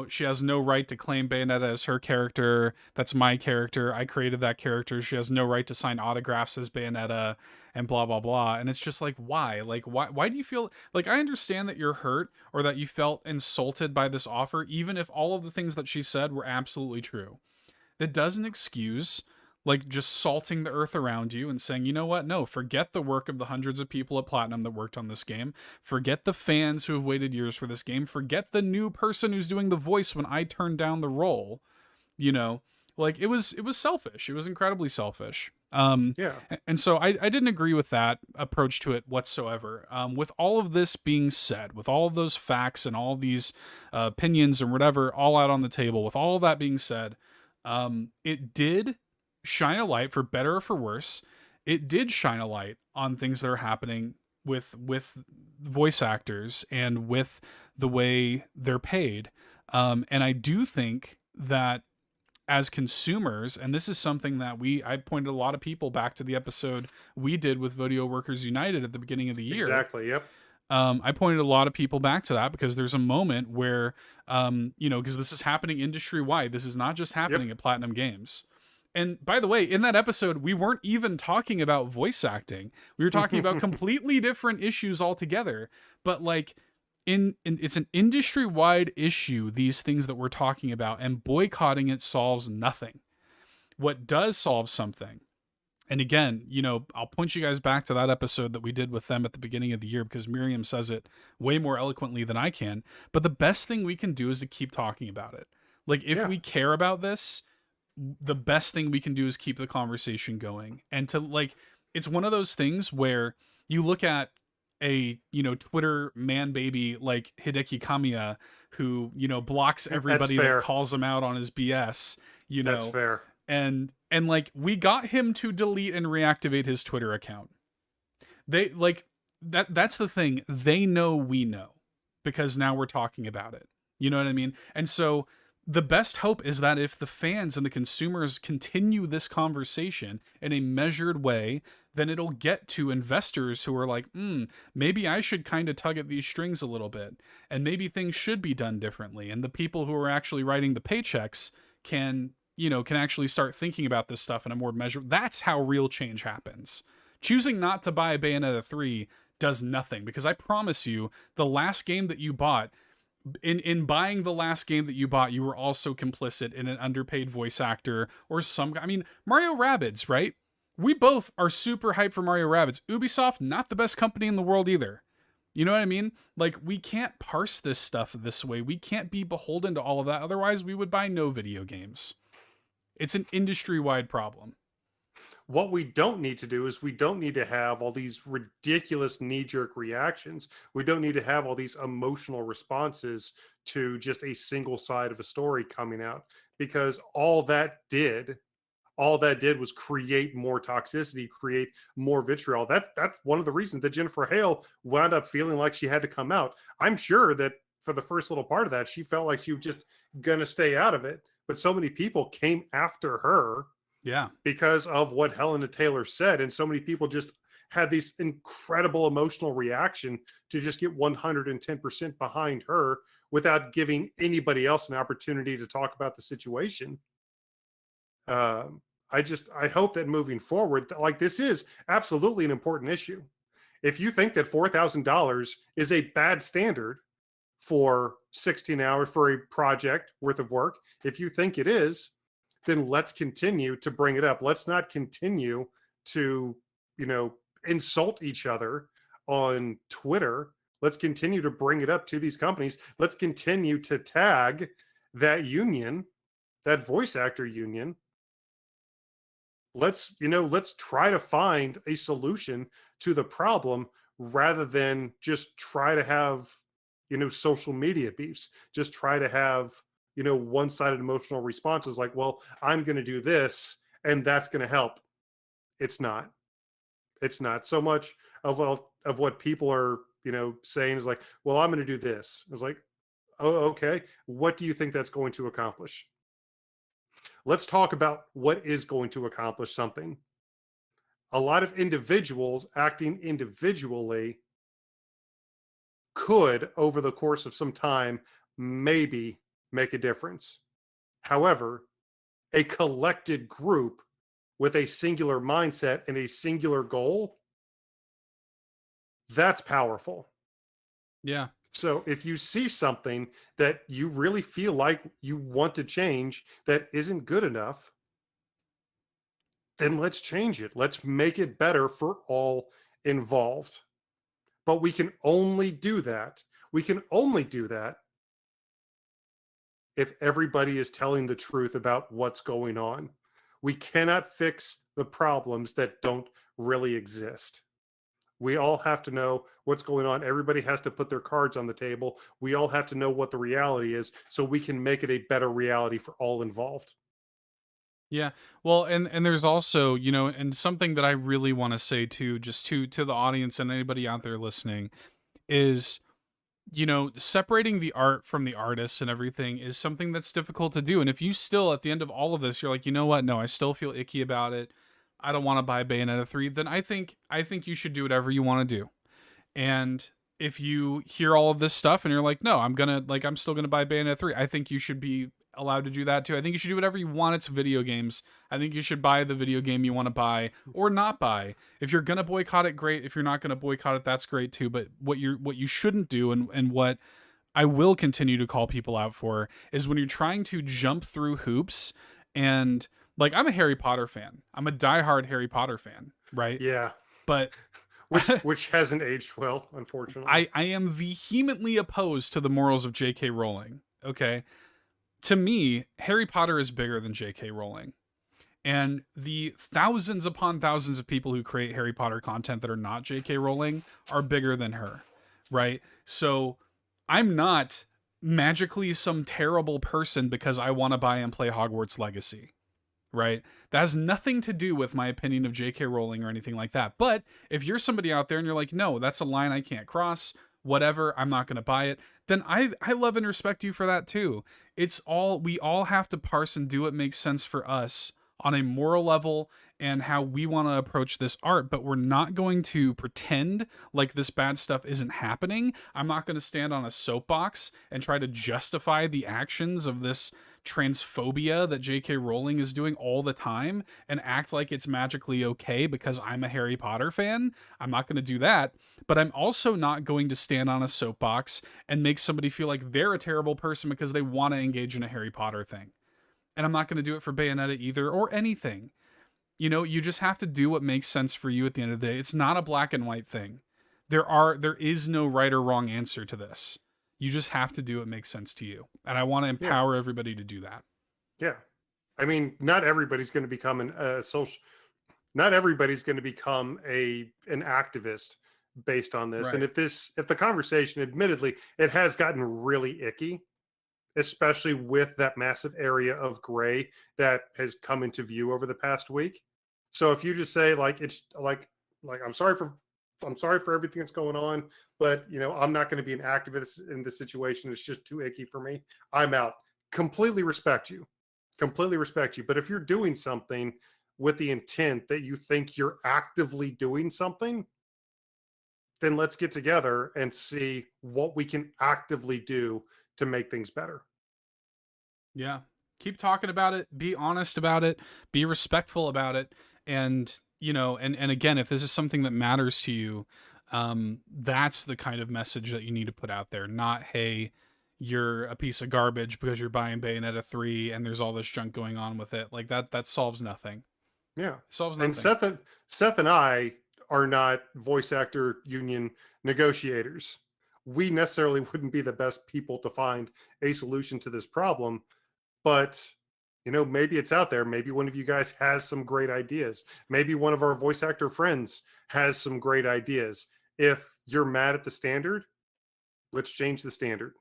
she has no right to claim Bayonetta as her character. That's my character. I created that character. She has no right to sign autographs as Bayonetta, and blah blah blah. And it's just like, why? Like, why do you feel like, I understand that you're hurt or that you felt insulted by this offer, even if all of the things that she said were absolutely true. That doesn't excuse like just salting the earth around you and saying, you know what? No, forget the work of the hundreds of people at Platinum that worked on this game. Forget the fans who have waited years for this game. Forget the new person who's doing the voice when I turned down the role. You know, like it was selfish. It was incredibly selfish. yeah. And so I didn't agree with that approach to it whatsoever. With all of this being said, with all of those facts and all of these opinions and whatever all out on the table, with all of that being said, it did shine a light, for better or for worse. It did shine a light on things that are happening with voice actors and with the way they're paid. And I do think that as consumers, and this is something that I pointed a lot of people back to the episode we did with Video Workers United at the beginning of the year. Exactly. Yep. I pointed a lot of people back to that because there's a moment where, because this is happening industry wide. This is not just happening Yep. at Platinum Games. And by the way, in that episode, we weren't even talking about voice acting. We were talking about completely different issues altogether. But like, it's an industry wide issue, these things that we're talking about, and boycotting it solves nothing. What does solve something, and again, I'll point you guys back to that episode that we did with them at the beginning of the year, because Miriam says it way more eloquently than I can. But the best thing we can do is to keep talking about it. Like, if we care about this, the best thing we can do is keep the conversation going. And to like, it's one of those things where you look at a Twitter man baby like Hideki Kamiya, who blocks everybody that calls him out on his BS. That's fair. And like, we got him to delete and reactivate his Twitter account. They like that's the thing. They know we know, because now we're talking about it. You know what I mean? And so the best hope is that if the fans and the consumers continue this conversation in a measured way, then it'll get to investors who are like, maybe I should kind of tug at these strings a little bit, and maybe things should be done differently. And the people who are actually writing the paychecks can actually start thinking about this stuff in a more measured. That's how real change happens. Choosing not to buy Bayonetta 3 does nothing, because I promise you, the last game that you bought, in buying the last game that you bought, you were also complicit in an underpaid voice actor or Mario Rabbids, right? We both are super hyped for Mario Rabbids. Ubisoft, not the best company in the world either. You know what I mean? Like, we can't parse this stuff this way. We can't be beholden to all of that. Otherwise, we would buy no video games. It's an industry-wide problem. What we don't need to do is we don't need to have all these ridiculous knee-jerk reactions. We don't need to have all these emotional responses to just a single side of a story coming out, because all that did all that did was create more toxicity, create more vitriol. That's one of the reasons that Jennifer Hale wound up feeling like she had to come out. I'm sure that for the first little part of that, she felt like she was just gonna stay out of it. But so many people came after her Yeah. because of what Helena Taylor said. And so many people just had this incredible emotional reaction to just get 110% behind her without giving anybody else an opportunity to talk about the situation. I hope that moving forward, like, this is absolutely an important issue. If you think that $4,000 is a bad standard for 16 hours for a project worth of work, if you think it is, then let's continue to bring it up. Let's not continue to, you know, insult each other on Twitter. Let's continue to bring it up to these companies. Let's continue to tag that union, that voice actor union. Let's try to find a solution to the problem rather than just try to have, social media beefs. Just try to have, one-sided emotional responses like, well, I'm going to do this and that's going to help. It's not. It's not. So much of what people are, saying is like, well, I'm going to do this. It's like, oh, okay. What do you think that's going to accomplish? Let's talk about what is going to accomplish something. A lot of individuals acting individually could, over the course of some time, maybe make a difference. However, a collected group with a singular mindset and a singular goal, that's powerful. Yeah. So if you see something that you really feel like you want to change that isn't good enough, then let's change it. Let's make it better for all involved. But we can only do that. We can only do that if everybody is telling the truth about what's going on. We cannot fix the problems that don't really exist. We all have to know what's going on. Everybody has to put their cards on the table. We all have to know what the reality is so we can make it a better reality for all involved. Yeah. Well, and there's also, and something that I really want to say too, just to the audience and anybody out there listening, is, separating the art from the artist and everything is something that's difficult to do. And if you still, at the end of all of this, you're like, you know what? No, I still feel icky about it. I don't want to buy Bayonetta 3. Then I think you should do whatever you want to do. And if you hear all of this stuff and you're like, no, I'm still gonna buy Bayonetta 3, I think you should be allowed to do that too. I think you should do whatever you want. It's video games. I think you should buy the video game you want to buy or not buy. If you're gonna boycott it, great. If you're not gonna boycott it, that's great too. But what you shouldn't do, and what I will continue to call people out for, is when you're trying to jump through hoops. And like, I'm a Harry Potter fan. I'm a diehard Harry Potter fan, right? Yeah. But which hasn't aged well, unfortunately. I am vehemently opposed to the morals of J.K. Rowling. Okay, to me, Harry Potter is bigger than J.K. Rowling, and the thousands upon thousands of people who create Harry Potter content that are not J.K. Rowling are bigger than her, right? So I'm not magically some terrible person because I want to buy and play Hogwarts Legacy. Right? That has nothing to do with my opinion of J.K. Rowling or anything like that. But if you're somebody out there and you're like, no, that's a line I can't cross, whatever, I'm not going to buy it, then I love and respect you for that too. We all have to parse and do what makes sense for us on a moral level and how we want to approach this art, but we're not going to pretend like this bad stuff isn't happening. I'm not going to stand on a soapbox and try to justify the actions of this transphobia that J.K. Rowling is doing all the time and act like it's magically okay because I'm a Harry Potter fan. I'm not going to do that, but I'm also not going to stand on a soapbox and make somebody feel like they're a terrible person because they want to engage in a Harry Potter thing. And I'm not going to do it for Bayonetta either, or anything. You just have to do what makes sense for you at the end of the day. It's not a black and white thing. There is no right or wrong answer to this. You just have to do what makes sense to you. And I want to empower everybody to do that. Yeah. I mean, not everybody's going to become not everybody's going to become an activist based on this. Right. And if the conversation, admittedly, it has gotten really icky. especially with that massive area of gray that has come into view over the past week. So if you just say like it's like I'm sorry for everything that's going on, but I'm not going to be an activist in this situation. It's just too icky for me. I'm out. Completely respect you. Completely respect you. But if you're doing something with the intent that you think you're actively doing something, then let's get together and see what we can actively do to make things better. Yeah. Keep talking about it, be honest about it, be respectful about it. And, and again, if this is something that matters to you, that's the kind of message that you need to put out there. Not, hey, you're a piece of garbage because you're buying Bayonetta 3 and there's all this junk going on with it. Like that solves nothing. Yeah. Solves And nothing. Seth and I are not voice actor union negotiators. We necessarily wouldn't be the best people to find a solution to this problem, but maybe it's out there. Maybe one of you guys has some great ideas. Maybe one of our voice actor friends has some great ideas. If you're mad at the standard, let's change the standard.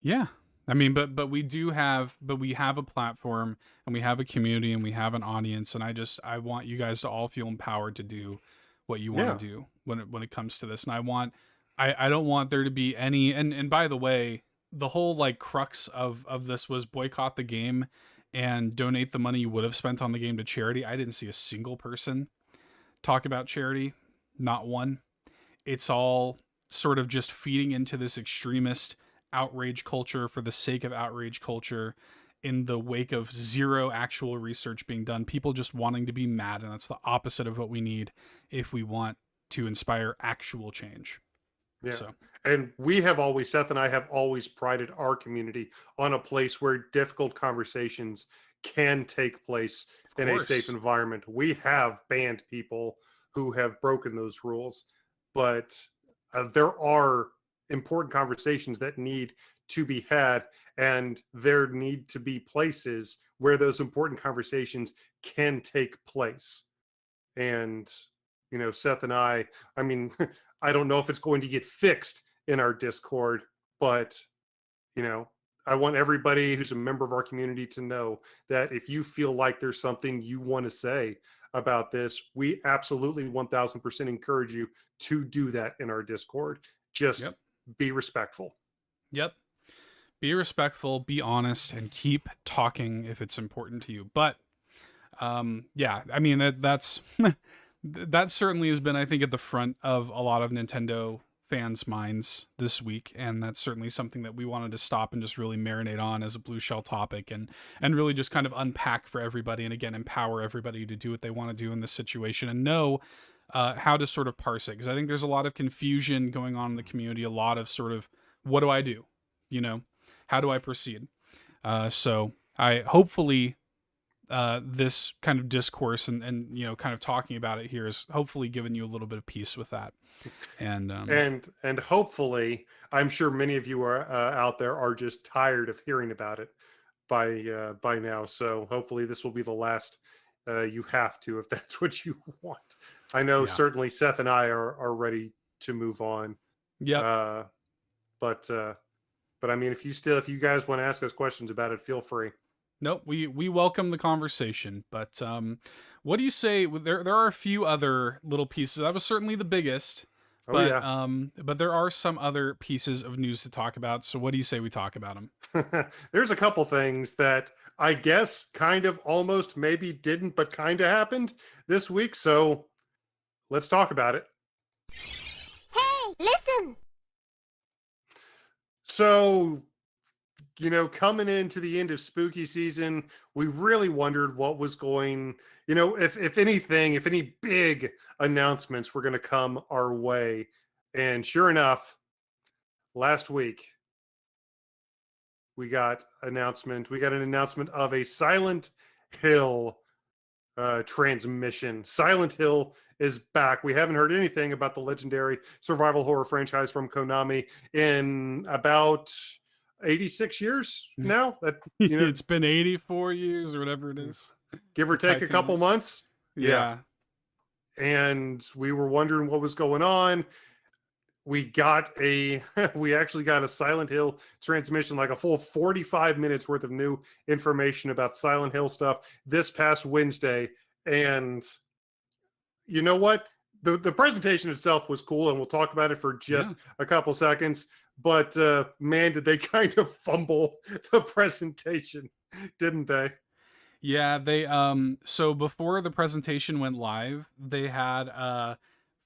Yeah. I mean, but we have a platform and we have a community and we have an audience, and I want you guys to all feel empowered to do what you want Yeah. to do when it comes to this. And I don't want there to be any, and by the way, the whole like crux of this was boycott the game and donate the money you would have spent on the game to charity. I didn't see a single person talk about charity, not one. It's all sort of just feeding into this extremist outrage culture for the sake of outrage culture in the wake of zero actual research being done, people just wanting to be mad. And that's the opposite of what we need if we want to inspire actual change. Yeah. So, And Seth and I have always prided our community on a place where difficult conversations can take place in a safe environment. We have banned people who have broken those rules, but there are important conversations that need to be had, and there need to be places where those important conversations can take place. And Seth and I mean, I don't know if it's going to get fixed in our Discord, but I want everybody who's a member of our community to know that if you feel like there's something you want to say about this, we absolutely 1000% encourage you to do that in our Discord. Just be respectful. Yep. Be respectful, be honest, and keep talking if it's important to you. But yeah, I mean that's that certainly has been, I think, at the front of a lot of Nintendo fans' minds this week, and that's certainly something that we wanted to stop and just really marinate on as a Blue Shell topic, and really just kind of unpack for everybody, and again empower everybody to do what they want to do in this situation and know how to sort of parse it, because I think there's a lot of confusion going on in the community, a lot of sort of what do I do, how do I proceed? So I hopefully this kind of discourse and kind of talking about it here is hopefully giving you a little bit of peace with that, and hopefully, I'm sure many of you are out there are just tired of hearing about it by now. So hopefully this will be the last you have to, if that's what you want. I know certainly Seth and I are ready to move on. Yeah. But I mean, if you guys want to ask us questions about it, feel free. Nope, we welcome the conversation. But what do you say? There are a few other little pieces. That was certainly the biggest. But there are some other pieces of news to talk about. So what do you say we talk about them? There's a couple things that I guess kind of almost maybe didn't, but kind of happened this week. So let's talk about it. Hey, listen. So, coming into the end of spooky season, we really wondered what was going, if anything, if any big announcements were going to come our way. And sure enough, last week, we got an announcement of a Silent Hill transmission. Silent Hill is back. We haven't heard anything about the legendary survival horror franchise from Konami in about 86 years now. It's been 84 years or whatever it is, give or take a couple months. Yeah. And we were wondering what was going on. we got a we actually got a Silent Hill transmission, like a full 45 minutes worth of new information about Silent Hill stuff this past Wednesday. And you know what? The presentation itself was cool, and we'll talk about it for just a couple seconds. But man, did they kind of fumble the presentation, didn't they? Yeah, they so before the presentation went live, they had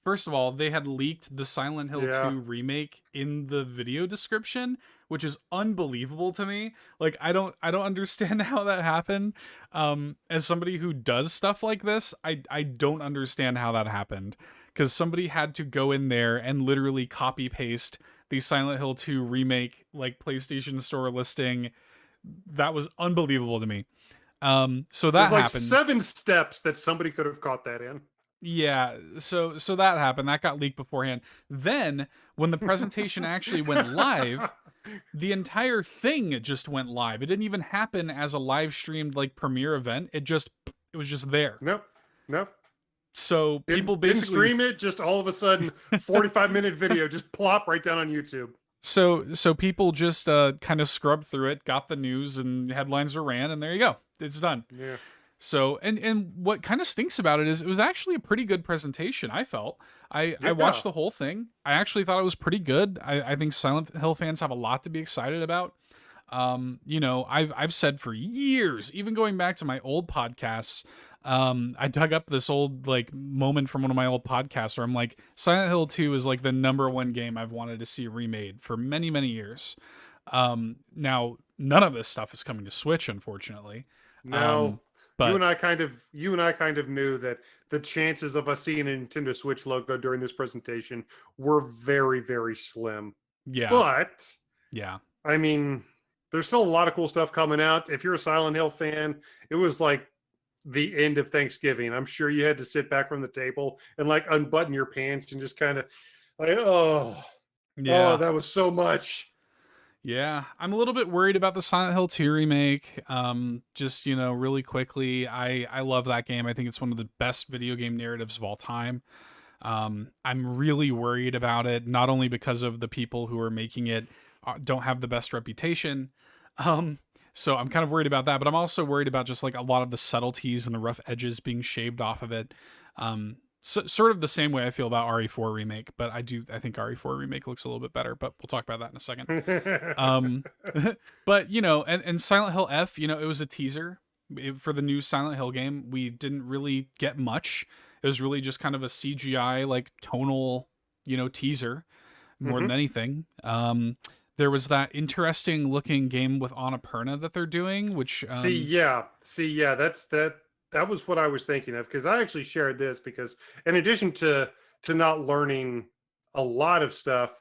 first of all, they had leaked the Silent Hill Yeah. 2 remake in the video description, which is unbelievable to me. Like I don't understand how that happened. As somebody who does stuff like this, I don't understand how that happened, cuz somebody had to go in there and literally copy paste the Silent Hill 2 remake like PlayStation Store listing. That was unbelievable to me. So that There's like happened. 7 steps that somebody could have caught that in. Yeah, so that happened. That got leaked beforehand. Then, when the presentation actually went live, the entire thing just went live. It didn't even happen as a live streamed like premiere event. It was just there. Nope. So people Didn't basically stream it. Just all of a sudden, 45-minute video just plop right down on YouTube. So people just kind of scrubbed through it, got the news and headlines were ran, and there you go. It's done. Yeah. So, and what kind of stinks about it is it was actually a pretty good presentation, I felt. I watched the whole thing. I actually thought it was pretty good. I think Silent Hill fans have a lot to be excited about. You know, I've said for years, even going back to my old podcasts, I dug up this old like moment from one of my old podcasts where I'm like, Silent Hill 2 is like the #1 game I've wanted to see remade for many, many years. Now none of this stuff is coming to Switch, unfortunately. No. But you and I kind of knew that the chances of us seeing a Nintendo Switch logo during this presentation were very, very slim. yeah, But yeah. I mean, there's still a lot of cool stuff coming out. If you're a Silent Hill fan, it was like the end of Thanksgiving. I'm sure you had to sit back from the table and like unbutton your pants and just kind of like, oh, that was so much. Yeah, I'm a little bit worried about the Silent Hill 2 remake. Just, you know, really quickly, I love that game. I think it's one of the best video game narratives of all time. I'm really worried about it, not only because of the people who are making it don't have the best reputation. So I'm kind of worried about that, but I'm also worried about just like a lot of the subtleties and the rough edges being shaved off of it. Sort of the same way I feel about RE4 remake, but I think RE4 remake looks a little bit better, but we'll talk about that in a second. But you know, and Silent Hill F, you know, it was a teaser for the new Silent Hill game. We didn't really get much. It was really just kind of a CGI like tonal, you know, teaser more than anything. There was that interesting looking game with Annapurna that they're doing, which that was what I was thinking of, because I actually shared this because in addition to not learning a lot of stuff,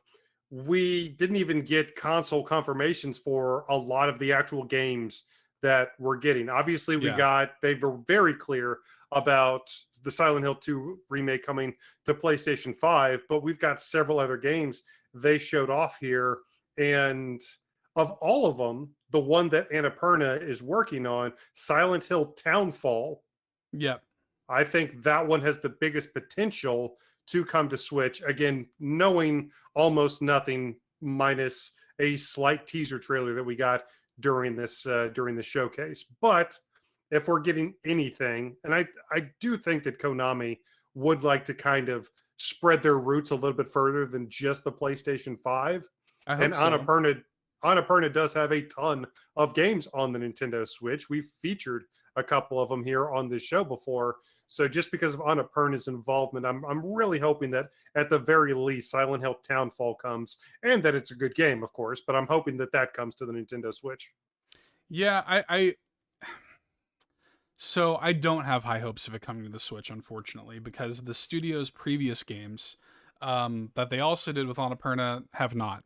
we didn't even get console confirmations for a lot of the actual games that we're getting. Obviously, they were very clear about the Silent Hill 2 remake coming to PlayStation 5, but we've got several other games they showed off here. And of all of them, the one that Annapurna is working on, Silent Hill Townfall. Yep. I think that one has the biggest potential to come to Switch. Again, knowing almost nothing minus a slight teaser trailer that we got during the showcase. But if we're getting anything, and I do think that Konami would like to kind of spread their roots a little bit further than just the PlayStation 5. And Annapurna does have a ton of games on the Nintendo Switch. We've featured a couple of them here on this show before. So just because of Annapurna's involvement, I'm really hoping that at the very least Silent Hill Townfall comes, and that it's a good game, of course, but I'm hoping that comes to the Nintendo Switch. Yeah, so I don't have high hopes of it coming to the Switch, unfortunately, because the studio's previous games that they also did with Annapurna have not.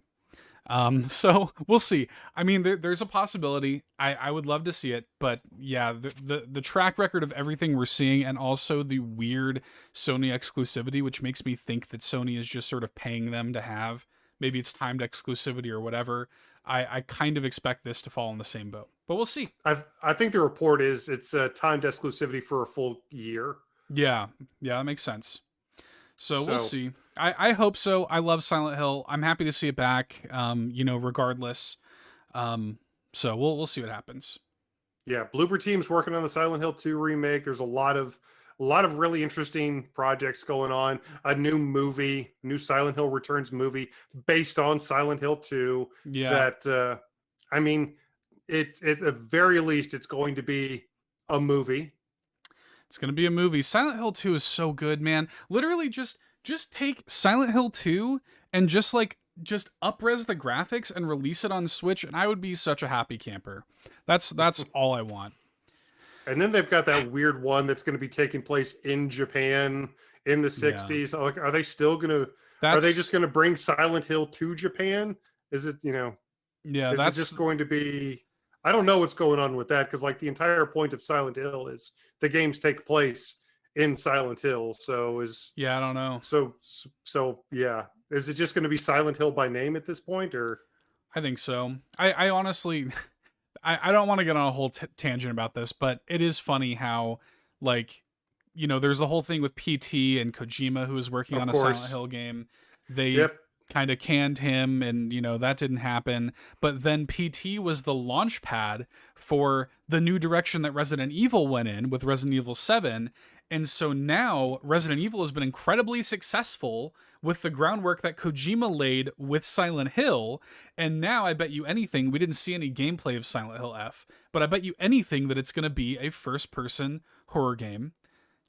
So we'll see. I mean, there's a possibility. I would love to see it, but yeah, the track record of everything we're seeing, and also the weird Sony exclusivity, which makes me think that Sony is just sort of paying them to have, maybe it's timed exclusivity or whatever. I kind of expect this to fall in the same boat, but we'll see. I think the report is it's timed exclusivity for a full year. Yeah, that makes sense. So we'll see. I hope so. I love Silent Hill. I'm happy to see it back. Regardless. So we'll see what happens. Yeah, Bloober Team's working on the Silent Hill 2 remake. There's a lot of really interesting projects going on. A new movie, new Silent Hill Returns movie based on Silent Hill 2. Yeah. That I mean, it's at the very least it's going to be a movie. It's going to be a movie. Silent Hill 2 is so good, man. Literally just take Silent Hill 2 and just up-res the graphics and release it on Switch, and I would be such a happy camper. That's all I want. And then they've got that weird one that's going to be taking place in Japan in the 60s. Yeah. Like, are they still going to are they just going to bring Silent Hill to Japan? Is it, yeah, is it just going to be, I don't know what's going on with that, because like the entire point of Silent Hill is the games take place in Silent Hill. So I don't know. So yeah, is it just going to be Silent Hill by name at this point, or? I think so. I honestly, I don't want to get on a whole tangent about this, but it is funny how, like, there's the whole thing with PT and Kojima, who was working on a Silent Hill game. They kind of canned him, and that didn't happen. But then PT was the launch pad for the new direction that Resident Evil went in with Resident Evil 7. And so now Resident Evil has been incredibly successful with the groundwork that Kojima laid with Silent Hill. And now I bet you anything, we didn't see any gameplay of Silent Hill F, but I bet you anything that it's going to be a first-person horror game,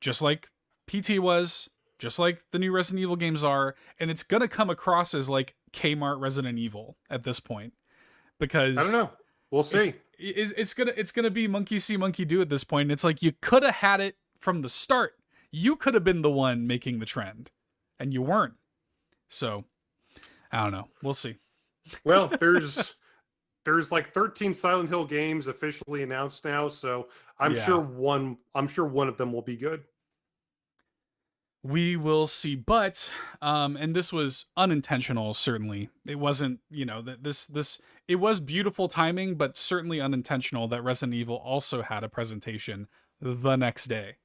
just like PT was, just like the new Resident Evil games are, and it's going to come across as like Kmart Resident Evil at this point. Because I don't know. We'll see. It's gonna be monkey see, monkey do at this point. And it's like you could have had it from the start. You could have been the one making the trend, and you weren't. So I don't know. We'll see. Well, there's like 13 Silent Hill games officially announced now, so I'm sure one of them will be good. We will see, but and this was unintentional. Certainly, it wasn't. It was beautiful timing, but certainly unintentional that Resident Evil also had a presentation the next day.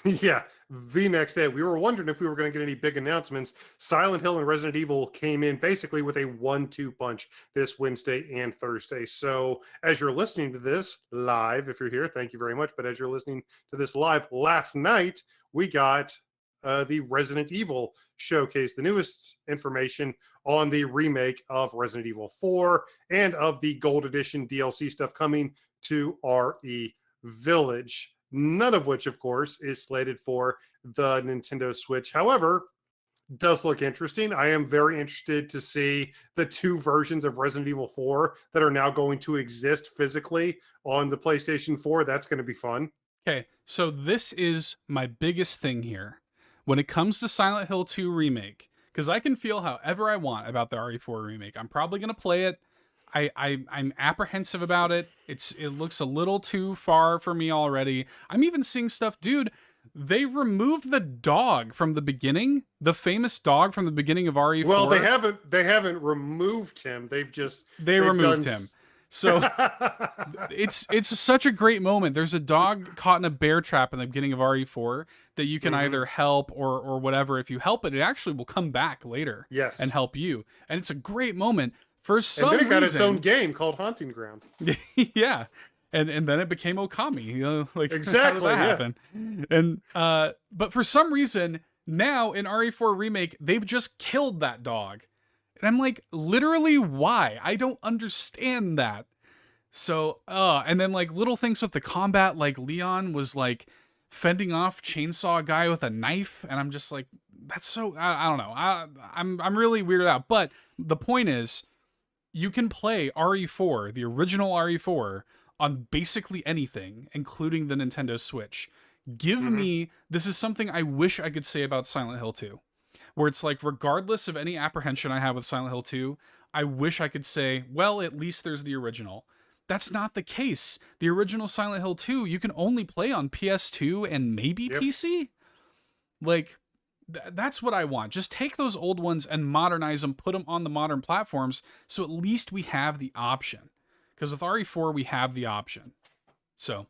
Yeah, the next day. We were wondering if we were going to get any big announcements. Silent Hill and Resident Evil came in basically with a 1-2 punch this Wednesday and Thursday. So as you're listening to this live, if you're here, thank you very much. But as you're listening to this live, last night we got the Resident Evil showcase, the newest information on the remake of Resident Evil 4 and of the Gold Edition DLC stuff coming to RE Village. None of which, of course, is slated for the Nintendo Switch. However, does look interesting. I am very interested to see the two versions of Resident Evil 4 that are now going to exist physically on the PlayStation 4. That's going to be fun. Okay, so this is my biggest thing here. When it comes to Silent Hill 2 Remake, because I can feel however I want about the RE4 Remake. I'm probably going to play it. I'm apprehensive about it. It looks a little too far for me already. I'm even seeing stuff, dude. They removed the dog from the beginning, the famous dog from the beginning of RE4. Well, they haven't removed him. They've removed him. So it's such a great moment. There's a dog caught in a bear trap in the beginning of RE4 that you can either help or whatever. If you help it, it actually will come back later and help you. And it's a great moment. For some reason, and then it got its own game called Haunting Ground. Yeah. And then it became Okami. Exactly, how did that happen? And but for some reason, now in RE4 Remake, they've just killed that dog. And I'm like, literally, why? I don't understand that. So, and then like little things with the combat, like Leon was like fending off chainsaw guy with a knife, and I'm just like, that's so I don't know. I'm really weirded out. But the point is, you can play RE4, the original RE4, on basically anything, including the Nintendo Switch. Give me, this is something I wish I could say about Silent Hill 2, where it's like, regardless of any apprehension I have with Silent Hill 2, I wish I could say, well, at least there's the original. That's not the case. The original Silent Hill 2, you can only play on PS2 and maybe PC. Like, that's what I want. Just take those old ones and modernize them, put them on the modern platforms, so at least we have the option. Because with RE4, we have the option. So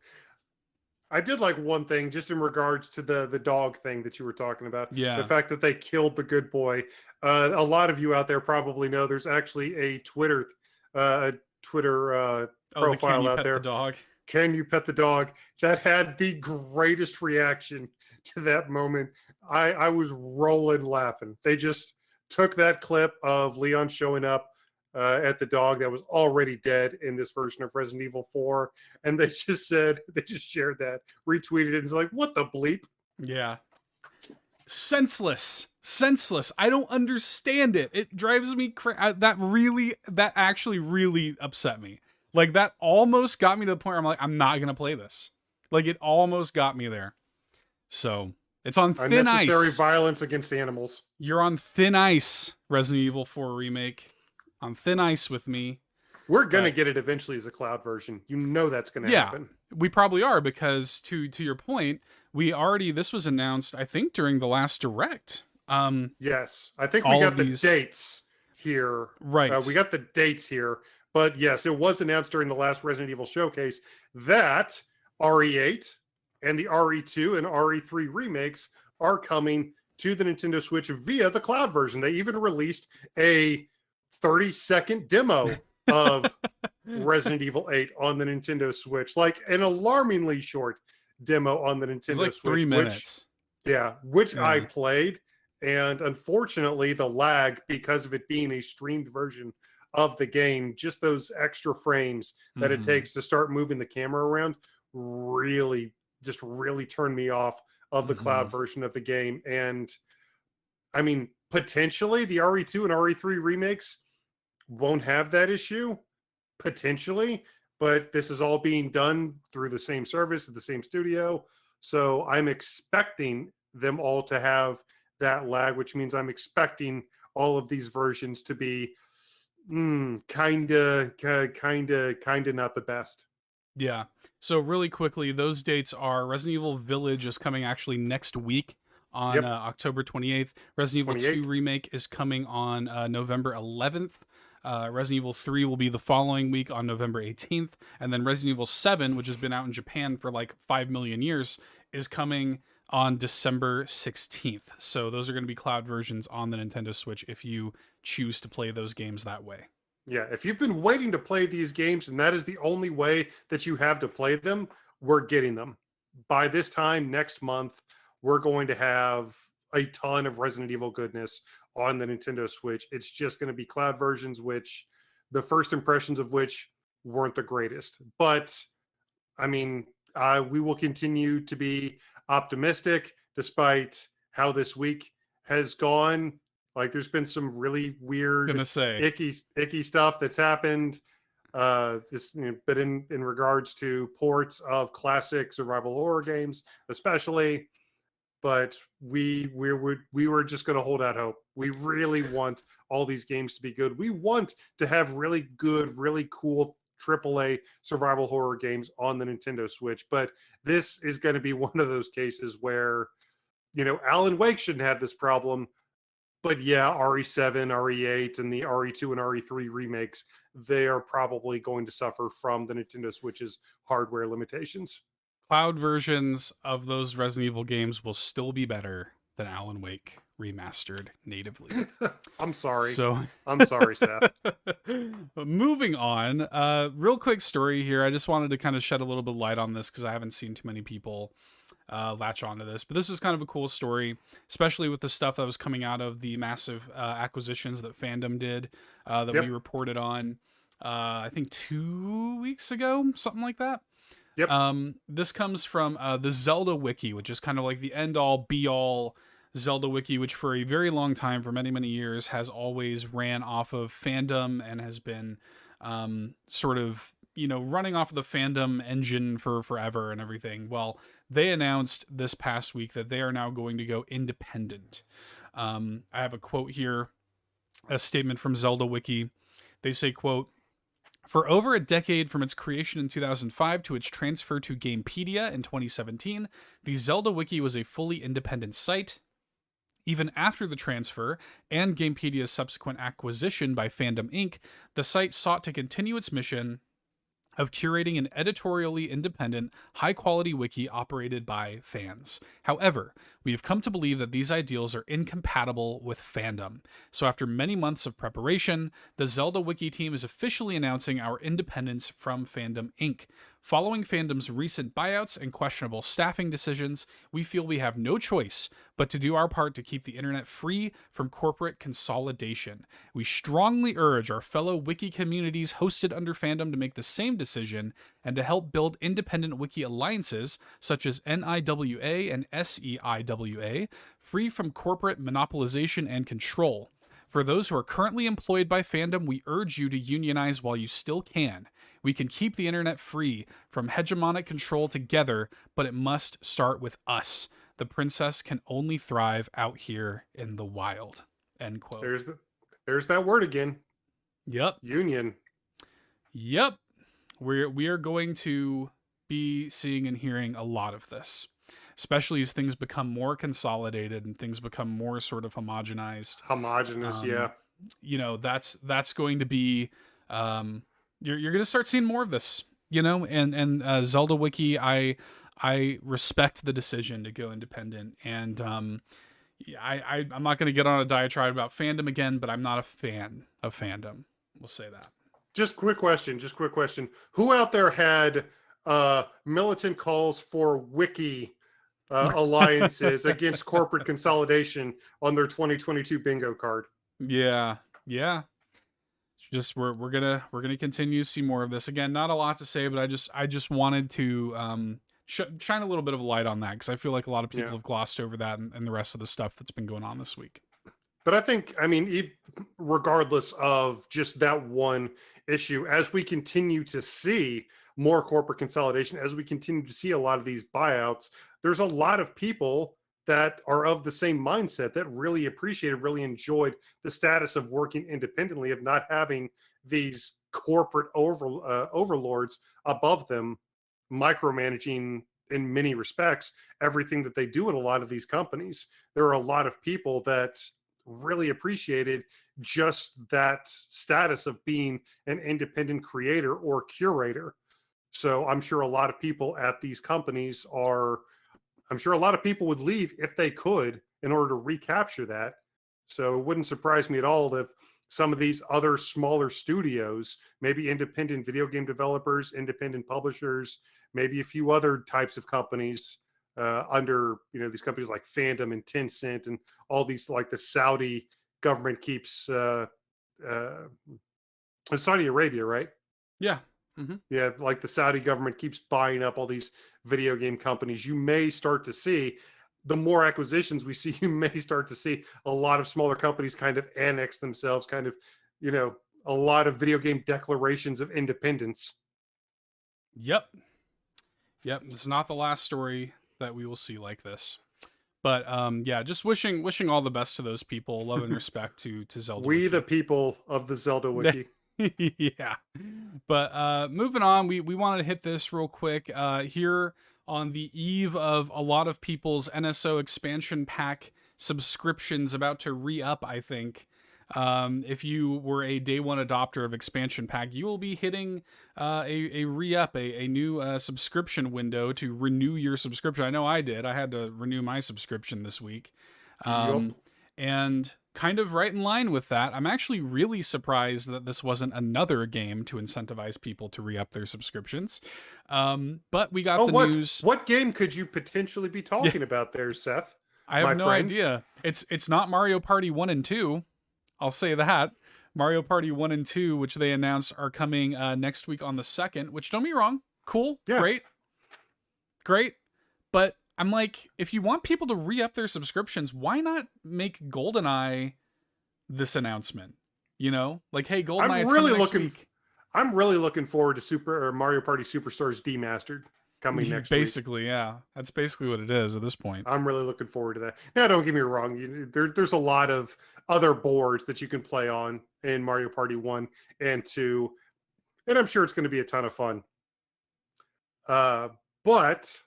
I did like one thing just in regards to the dog thing that you were talking about. The Yeah. fact that they killed the good boy. A lot of you out there probably know there's actually a Twitter Oh, the can profile you out pet the there. dog? Can you pet the dog? That had the greatest reaction to that moment. I was rolling laughing. They just took that clip of Leon showing up at the dog that was already dead in this version of Resident Evil 4, and they just shared that, retweeted it, and it's like, what the bleep? Yeah. Senseless. I don't understand it. It drives me that actually really upset me. Like, that almost got me to the point where I'm like, I'm not gonna play this. Like, it almost got me there. So it's on thin Unnecessary ice. violence against animals. You're on thin ice, Resident Evil 4 remake. On thin ice with me. We're gonna get it eventually as a cloud version. You know that's gonna happen. We probably are, because to your point, this was announced, I think, during the last direct. Yes, I think we got the dates here. Right. We got the dates here, but yes, it was announced during the last Resident Evil showcase that RE8 and the RE2 and RE3 remakes are coming to the Nintendo Switch via the cloud version. They even released a 30-second demo of Resident Evil 8 on the Nintendo Switch, like an alarmingly short demo on the Nintendo Switch. 3 minutes. Which I played. And unfortunately, the lag, because of it being a streamed version of the game, just those extra frames that it takes to start moving the camera around really turned me off of the cloud version of the game. And I mean, potentially the RE2 and RE3 remakes won't have that issue, potentially, but this is all being done through the same service at the same studio. So I'm expecting them all to have that lag, which means I'm expecting all of these versions to be kind of not the best. Yeah. So really quickly, those dates are Resident Evil Village is coming actually next week on October 28th. Resident Evil 2 Remake is coming on November 11th. Resident Evil 3 will be the following week on November 18th. And then Resident Evil 7, which has been out in Japan for like 5 million years, is coming on December 16th. So those are going to be cloud versions on the Nintendo Switch if you choose to play those games that way. Yeah, if you've been waiting to play these games and that is the only way that you have to play them, we're getting them. By this time next month, we're going to have a ton of Resident Evil goodness on the Nintendo Switch. It's just going to be cloud versions, which the first impressions of which weren't the greatest. But I mean, we will continue to be optimistic despite how this week has gone. Like, there's been some really weird, icky stuff that's happened. But in regards to ports of classic survival horror games, especially. But we were just going to hold out hope. We really want all these games to be good. We want to have really good, really cool AAA survival horror games on the Nintendo Switch. But this is going to be one of those cases where, Alan Wake shouldn't have this problem. But yeah, RE7, RE8, and the RE2 and RE3 remakes, they are probably going to suffer from the Nintendo Switch's hardware limitations. Cloud versions of those Resident Evil games will still be better than Alan Wake remastered natively. I'm sorry. So I'm sorry, Seth. Moving on, real quick story here. I just wanted to kind of shed a little bit of light on this because I haven't seen too many people latch onto this. But this is kind of a cool story, especially with the stuff that was coming out of the massive acquisitions that Fandom did that we reported on, I think 2 weeks ago, something like that. Yep. This comes from the Zelda Wiki, which is kind of like the end-all, be-all Zelda Wiki, which for a very long time, for many, many years, has always ran off of Fandom and has been sort of, running off of the Fandom engine for forever and everything. Well, they announced this past week that they are now going to go independent. I have a quote here, a statement from Zelda Wiki. They say, quote, "For over a decade from its creation in 2005 to its transfer to Gamepedia in 2017, the Zelda Wiki was a fully independent site. Even after the transfer and Gamepedia's subsequent acquisition by Fandom Inc., the site sought to continue its mission of curating an editorially independent, high quality wiki operated by fans. However, we have come to believe that these ideals are incompatible with fandom. So, after many months of preparation, the Zelda Wiki team is officially announcing our independence from Fandom Inc. Following fandom's recent buyouts and questionable staffing decisions, we feel we have no choice but to do our part to keep the internet free from corporate consolidation. We strongly urge our fellow wiki communities hosted under fandom to make the same decision and to help build independent wiki alliances such as NIWA and SEIWA, free from corporate monopolization and control. For those who are currently employed by fandom, we urge you to unionize while you still can. We can keep the internet free from hegemonic control together, but it must start with us. The princess can only thrive out here in the wild. End quote. There's that word again. Yep. Union. Yep. We are going to be seeing and hearing a lot of this, especially as things become more consolidated and things become more sort of homogenized. Yeah. You know, that's going to be you're going to start seeing more of this, you know, and Zelda Wiki, I respect the decision to go independent, and I'm not going to get on a diatribe about fandom again, but I'm not a fan of fandom. We'll say that. Just quick question. Who out there had militant calls for wiki alliances against corporate consolidation on their 2022 bingo card? Yeah. Just we're gonna continue to see more of this. Again, not a lot to say, but I just wanted to shine a little bit of a light on that, because I feel like a lot of people have glossed over that and the rest of the stuff that's been going on this week. But I think, I mean, regardless of just that one issue, as we continue to see more corporate consolidation, as we continue to see a lot of these buyouts, there's a lot of people that are of the same mindset that really appreciated, really enjoyed the status of working independently, of not having these corporate overlords above them micromanaging in many respects everything that they do at a lot of these companies. There are a lot of people that really appreciated just that status of being an independent creator or curator. So I'm sure a lot of people at these companies I'm sure a lot of people would leave if they could in order to recapture that. So it wouldn't surprise me at all if some of these other smaller studios, maybe independent video game developers, independent publishers, maybe a few other types of companies under, you know, these companies like Fandom and Tencent and all these, like the Saudi government keeps Saudi Arabia, right? Yeah. Mm-hmm. Yeah, like the Saudi government keeps buying up all these video game companies. You may start to see, the more acquisitions we see, you may start to see a lot of smaller companies kind of annex themselves, kind of, you know, a lot of video game declarations of independence. Yep. It's not the last story that we will see like this. But yeah, just wishing all the best to those people. Love and respect to Zelda We Wiki. the people of the Zelda Wiki. Yeah. But moving on, we wanted to hit this real quick here on the eve of a lot of people's NSO expansion pack subscriptions about to re-up, I think. If you were a day one adopter of expansion pack, you will be hitting a re-up, a new subscription window to renew your subscription. I know I did. I had to renew my subscription this week. And kind of right in line with that, I'm actually really surprised that this wasn't another game to incentivize people to re-up their subscriptions. But we got news. What game could you potentially be talking about there, Seth? I have no idea. It's not Mario Party 1 and 2. I'll say that. Mario Party 1 and 2, which they announced are coming next week on the 2nd, which, don't be wrong, cool, great. But I'm like, if you want people to re-up their subscriptions, why not make GoldenEye this announcement? You know, like, hey, GoldenEye, it's coming next week. I'm really looking forward to Mario Party Superstars Demastered coming next week. Basically, yeah. That's basically what it is at this point. I'm really looking forward to that. Now, don't get me wrong. There's a lot of other boards that you can play on in Mario Party 1 and 2, and I'm sure it's going to be a ton of fun. But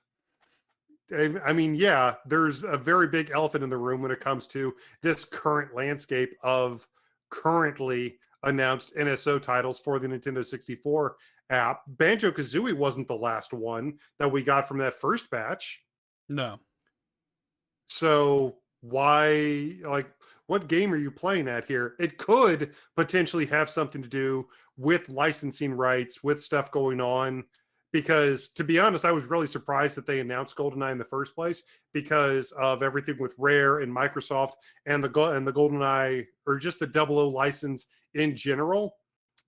I mean, yeah, there's a very big elephant in the room when it comes to this current landscape of currently announced NSO titles for the Nintendo 64, app. Banjo-Kazooie wasn't the last one that we got from that first batch. No. So why, like, what game are you playing at here? It could potentially have something to do with licensing rights, with stuff going on. Because to be honest, I was really surprised that they announced GoldenEye in the first place because of everything with Rare and Microsoft and the GoldenEye, or just the 00 license in general.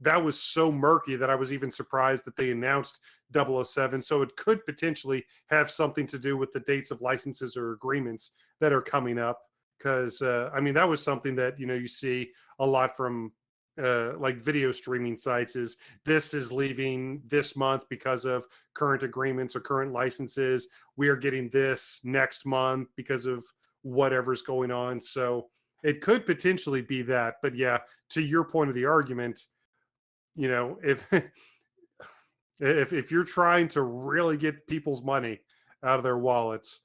That was so murky that I was even surprised that they announced 007. So it could potentially have something to do with the dates of licenses or agreements that are coming up. Because I mean, that was something that you see a lot from like video streaming sites. Is this is leaving this month because of current agreements or current licenses? We are getting this next month because of whatever's going on. So it could potentially be that. But yeah, to your point of the argument, if if you're trying to really get people's money out of their wallets,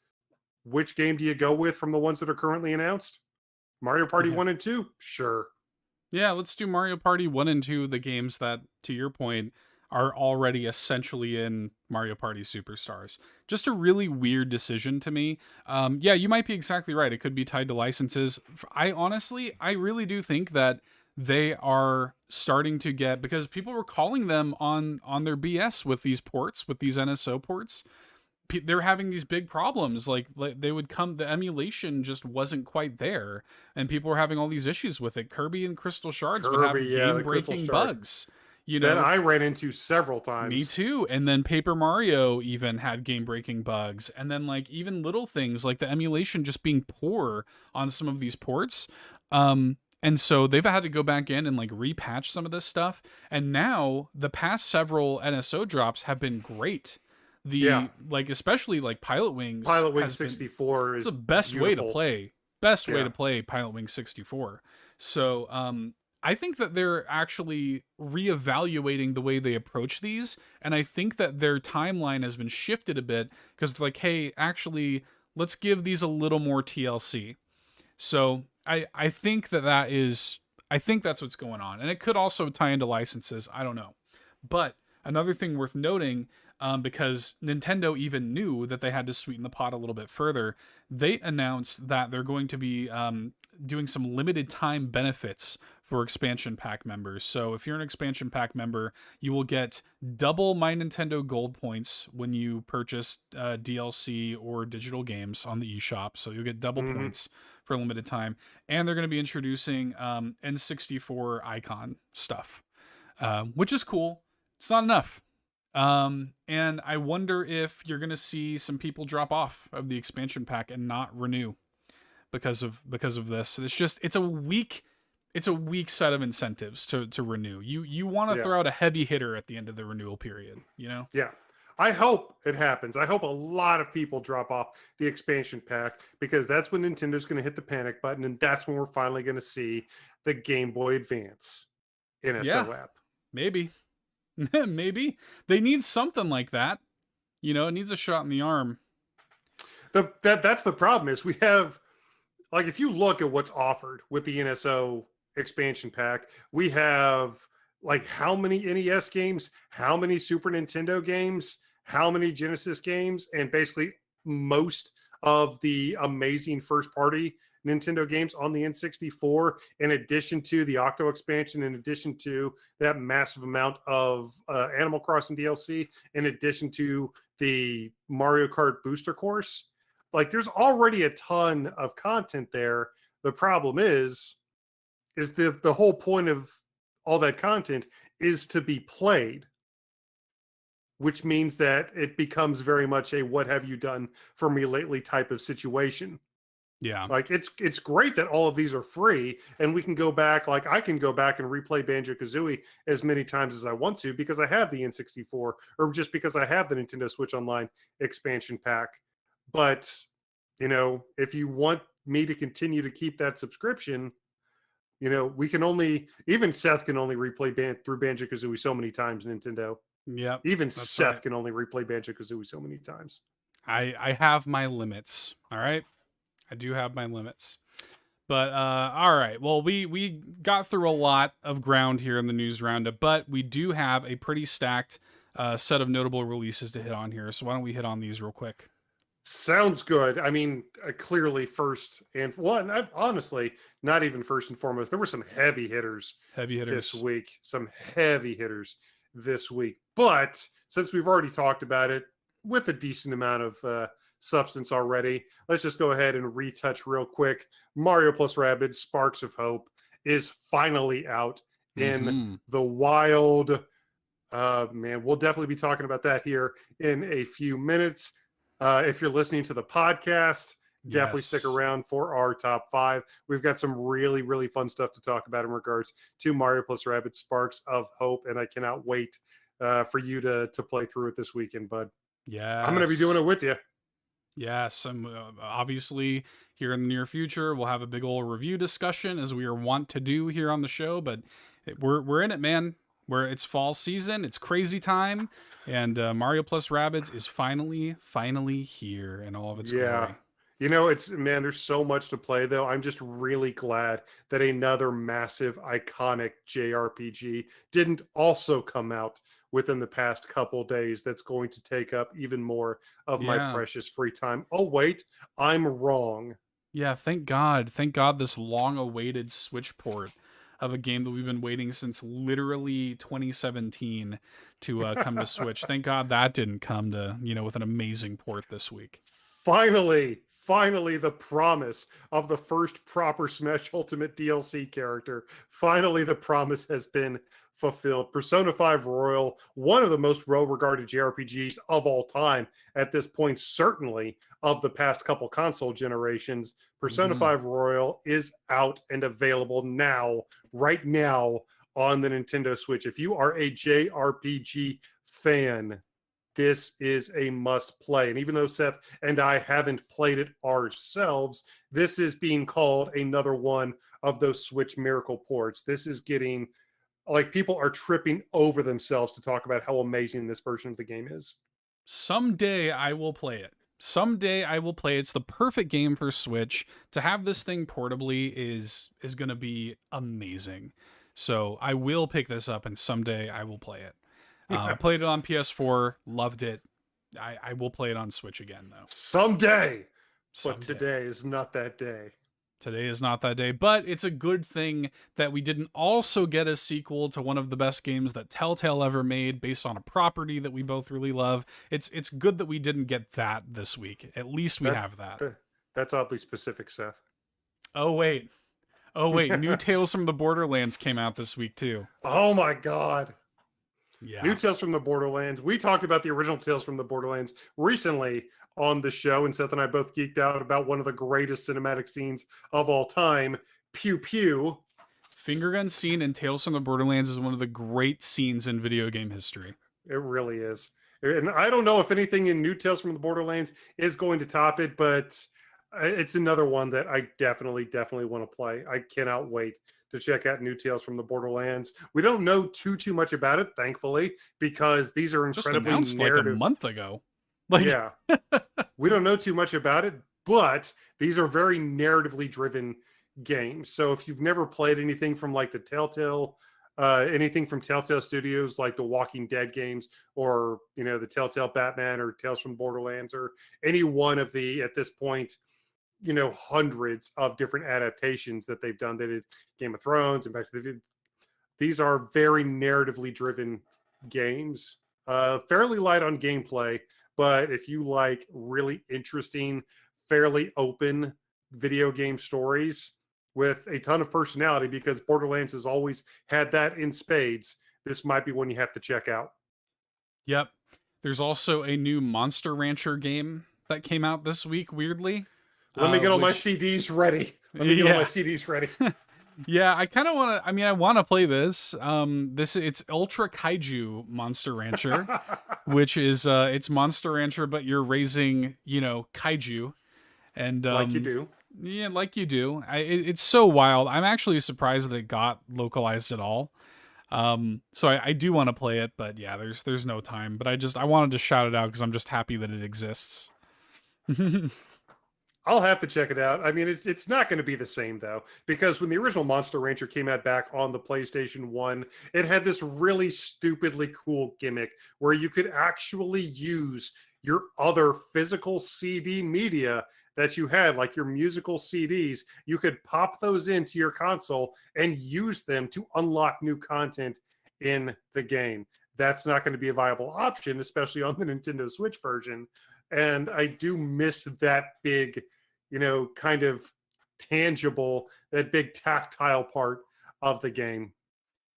which game do you go with from the ones that are currently announced? Mario Party 1 and 2? Sure. Yeah, let's do Mario Party 1 and 2, the games that, to your point, are already essentially in Mario Party Superstars. Just a really weird decision to me. Yeah, you might be exactly right. It could be tied to licenses. I really do think that they are starting to get, because people were calling them on their BS with these ports, with these NSO ports. They're having these big problems. Like they would come, the emulation just wasn't quite there, and people were having all these issues with it. Kirby and Crystal Shards would have game-breaking bugs. That I ran into several times. Me too. And then Paper Mario even had game-breaking bugs. And then like even little things like the emulation just being poor on some of these ports. And so they've had to go back in and like repatch some of this stuff. And now the past several NSO drops have been great. Like especially like Pilot Wings 64 is the best beautiful. way to play. Way to play Pilot Wings 64. So I think that they're actually reevaluating the way they approach these, and I think that their timeline has been shifted a bit because like, hey, actually, let's give these a little more TLC. So I think I think that's what's going on, and it could also tie into licenses. I don't know, but another thing worth noting. Because Nintendo even knew that they had to sweeten the pot a little bit further. They announced that they're going to be doing some limited time benefits for expansion pack members. So if you're an expansion pack member, you will get double My Nintendo Gold points when you purchase DLC or digital games on the eShop. So you'll get double points for a limited time. And they're going to be introducing N64 icon stuff, which is cool. It's not enough. And I wonder if you're going to see some people drop off of the expansion pack and not renew because of this. It's a weak set of incentives to renew. You want to throw out a heavy hitter at the end of the renewal period, Yeah. I hope it happens. I hope a lot of people drop off the expansion pack because that's when Nintendo's going to hit the panic button, and that's when we're finally going to see the Game Boy Advance NSO app. Maybe. Maybe they need something like that. It needs a shot in the arm. That's the problem is we have, like, if you look at what's offered with the NSO expansion pack, we have like how many NES games, how many Super Nintendo games, how many Genesis games, and basically most of the amazing first party Nintendo games on the N64, in addition to the Octo expansion, in addition to that massive amount of Animal Crossing DLC, in addition to the Mario Kart booster course. Like, there's already a ton of content there. The problem is the whole point of all that content is to be played, which means that it becomes very much a what have you done for me lately type of situation. Yeah. Like, it's great that all of these are free and we can go back, like I can go back and replay Banjo-Kazooie as many times as I want to because I have the N64 or just because I have the Nintendo Switch Online expansion pack. But, if you want me to continue to keep that subscription, we can only, even Seth can only replay through Banjo-Kazooie so many times, Nintendo. Yeah. Even Seth can only replay Banjo-Kazooie so many times. I have my limits. All right. I do have my limits. But all right. Well, we got through a lot of ground here in the news roundup, but we do have a pretty stacked set of notable releases to hit on here. So why don't we hit on these real quick? Sounds good. I mean, clearly first and one. Honestly, not even first and foremost. There were some heavy hitters this week. Some heavy hitters this week. But since we've already talked about it with a decent amount of substance already, let's just go ahead and retouch real quick. Mario plus Rabbids Sparks of Hope is finally out in the wild. Man, we'll definitely be talking about that here in a few minutes. If you're listening to the podcast, definitely stick around for our top 5. We've got some really, really fun stuff to talk about in regards to Mario plus Rabbids Sparks of Hope, and I cannot wait for you to play through it this weekend, bud. Yeah, I'm going to be doing it with you. Yes, obviously here in the near future we'll have a big old review discussion as we are wont to do here on the show. But we're in it, man. It's fall season, it's crazy time, and Mario plus Rabbids is finally here in all of its glory. You know, there's so much to play though. I'm just really glad that another massive iconic JRPG didn't also come out within the past couple days. That's going to take up even more of my precious free time. Oh wait, I'm wrong. Yeah, thank God this long-awaited Switch port of a game that we've been waiting since literally 2017 to come to Switch. Thank God that didn't come to, with an amazing port this week. Finally, the promise of the first proper Smash Ultimate DLC character. Finally, the promise has been fulfilled. Persona 5 Royal, one of the most well-regarded JRPGs of all time at this point, certainly of the past couple console generations. Persona 5 Royal is out and available right now on the Nintendo Switch. If you are a JRPG fan, this is a must play. And even though Seth and I haven't played it ourselves, this is being called another one of those Switch miracle ports. This is getting, like, people are tripping over themselves to talk about how amazing this version of the game is. Someday I will play it. It's the perfect game for Switch. To have this thing portably is going to be amazing. So I will pick this up, and someday I will play it. Played it on PS4, loved it. I will play it on Switch again, though. Someday. But today is not that day. Today is not that day, but it's a good thing that we didn't also get a sequel to one of the best games that Telltale ever made based on a property that we both really love. It's good that we didn't get that this week. At least we have that. That's oddly specific, Seth. Oh, wait. New Tales from the Borderlands came out this week, too. Oh, my God. Yeah. New Tales from the Borderlands. We talked about the original Tales from the Borderlands recently on the show, and Seth and I both geeked out about one of the greatest cinematic scenes of all time, Pew Pew. Finger gun scene in Tales from the Borderlands is one of the great scenes in video game history. It really is. And I don't know if anything in New Tales from the Borderlands is going to top it, but it's another one that I definitely want to play. I cannot wait to check out New Tales from the Borderlands. We don't know too much about it, thankfully, because these are incredibly just announced narrative. Like a month ago. Yeah. We don't know too much about it, but these are very narratively driven games. So if you've never played anything from like the Telltale, anything from Telltale Studios, like the Walking Dead games, or, the Telltale Batman or Tales from Borderlands, or any one of the, at this point, hundreds of different adaptations that they've done. They did Game of Thrones and Back to the Future. These are very narratively driven games, fairly light on gameplay, but if you like really interesting, fairly open video game stories with a ton of personality, because Borderlands has always had that in spades, this might be one you have to check out. Yep. There's also a new Monster Rancher game that came out this week, weirdly. Let me get all my CDs ready. Yeah, I kind of want to. I want to play this. It's Ultra Kaiju Monster Rancher, which is it's Monster Rancher, but you're raising kaiju, and like you do. Yeah, like you do. It's so wild. I'm actually surprised that it got localized at all. So I do want to play it, but yeah, there's no time. But I wanted to shout it out because I'm just happy that it exists. I'll have to check it out. I mean, it's not going to be the same though, because when the original Monster Rancher came out back on the PlayStation 1, it had this really stupidly cool gimmick where you could actually use your other physical CD media that you had, like your musical CDs. You could pop those into your console and use them to unlock new content in the game. That's not going to be a viable option, especially on the Nintendo Switch version. And I do miss that big, kind of tangible, that big tactile part of the game.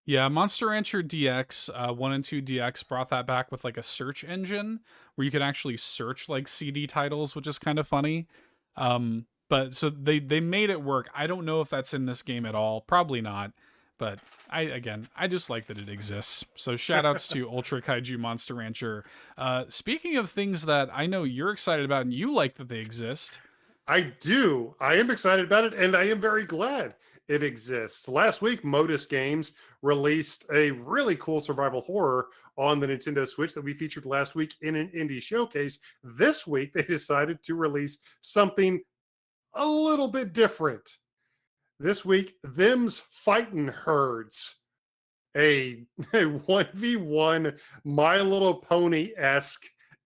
Yeah, Monster Rancher DX, 1 and 2 DX brought that back with like a search engine where you could actually search like CD titles, which is kind of funny. But so they made it work. I don't know if that's in this game at all. Probably not. But I just like that it exists. So shout outs to Ultra Kaiju Monster Rancher. Speaking of things that I know you're excited about and you like that they exist. I do. I am excited about it, and I am very glad it exists. Last week, Modus Games released a really cool survival horror on the Nintendo Switch that we featured last week in an indie showcase. This week, they decided to release something a little bit different. This week, Them's Fightin' Herds, a 1v1 My Little Pony-esque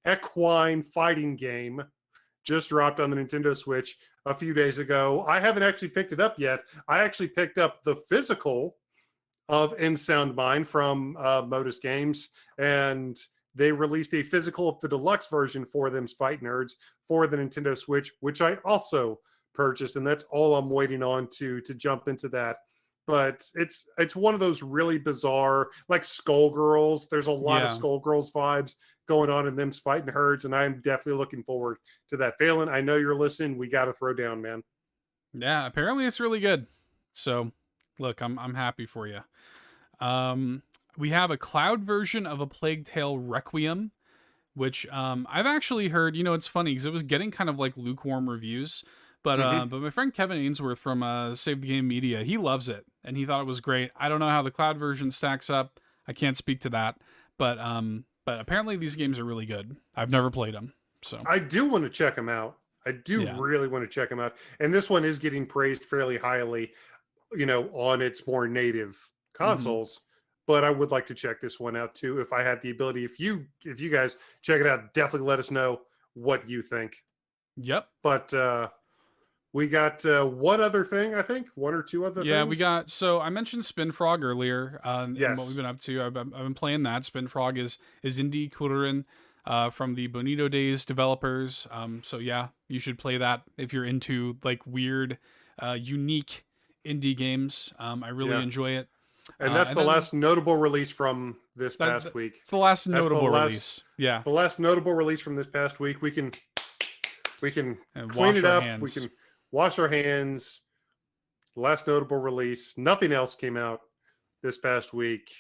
equine fighting game, just dropped on the Nintendo Switch a few days ago. I haven't actually picked it up yet. I actually picked up the physical of In Sound Mind from Modus Games, and they released a physical of the deluxe version for Them's Fightin' Herds for the Nintendo Switch, which I also purchased, and that's all I'm waiting on to jump into that. But it's one of those really bizarre, like Skullgirls. There's a lot of Skullgirls vibes going on in Them's Fightin' Herds, and I'm definitely looking forward to that. Phelan, I know you're listening. We got to throw down, man. Yeah, apparently it's really good. So, look, I'm happy for you. We have a cloud version of A Plague Tale Requiem, which I've actually heard. It's funny because it was getting kind of like lukewarm reviews. But my friend Kevin Ainsworth from Save the Game Media, he loves it, and he thought it was great. I don't know how the cloud version stacks up. I can't speak to that. But apparently these games are really good. I've never played them. So I do want to check them out. I do really want to check them out. And this one is getting praised fairly highly, on its more native consoles. But I would like to check this one out too if I had the ability. If you guys check it out, definitely let us know what you think. Yep. But we got one other thing, I think. One or two other things. Yeah, we got... So I mentioned Spin Frog earlier. And yes. what we've been up to. I've been playing that. Spin Frog is Indie Kuren from the Bonito Days developers. So yeah, you should play that if you're into like weird, unique indie games. I really enjoy it. And that's the last notable release from this past week. It's the last notable release. Yeah. The last notable release from this past week. We can clean it up. Hands. We can wash our hands. Last notable release. Nothing else came out this past week.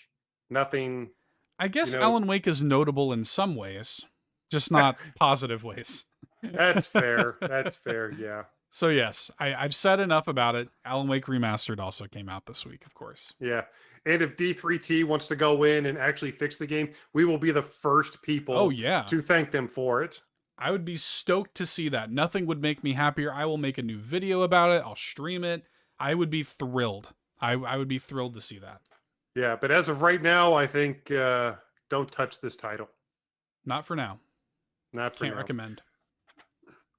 Nothing. I guess Alan Wake is notable in some ways, just not positive ways. That's fair. That's fair. Yeah. So yes, I've said enough about it. Alan Wake Remastered also came out this week, of course. Yeah. And if D3T wants to go in and actually fix the game, we will be the first people to thank them for it. I would be stoked to see that. Nothing would make me happier. I will make a new video about it. I'll stream it. I would be thrilled. I would be thrilled to see that. Yeah, but as of right now, I think don't touch this title. Not for now. Not for now. Can't recommend.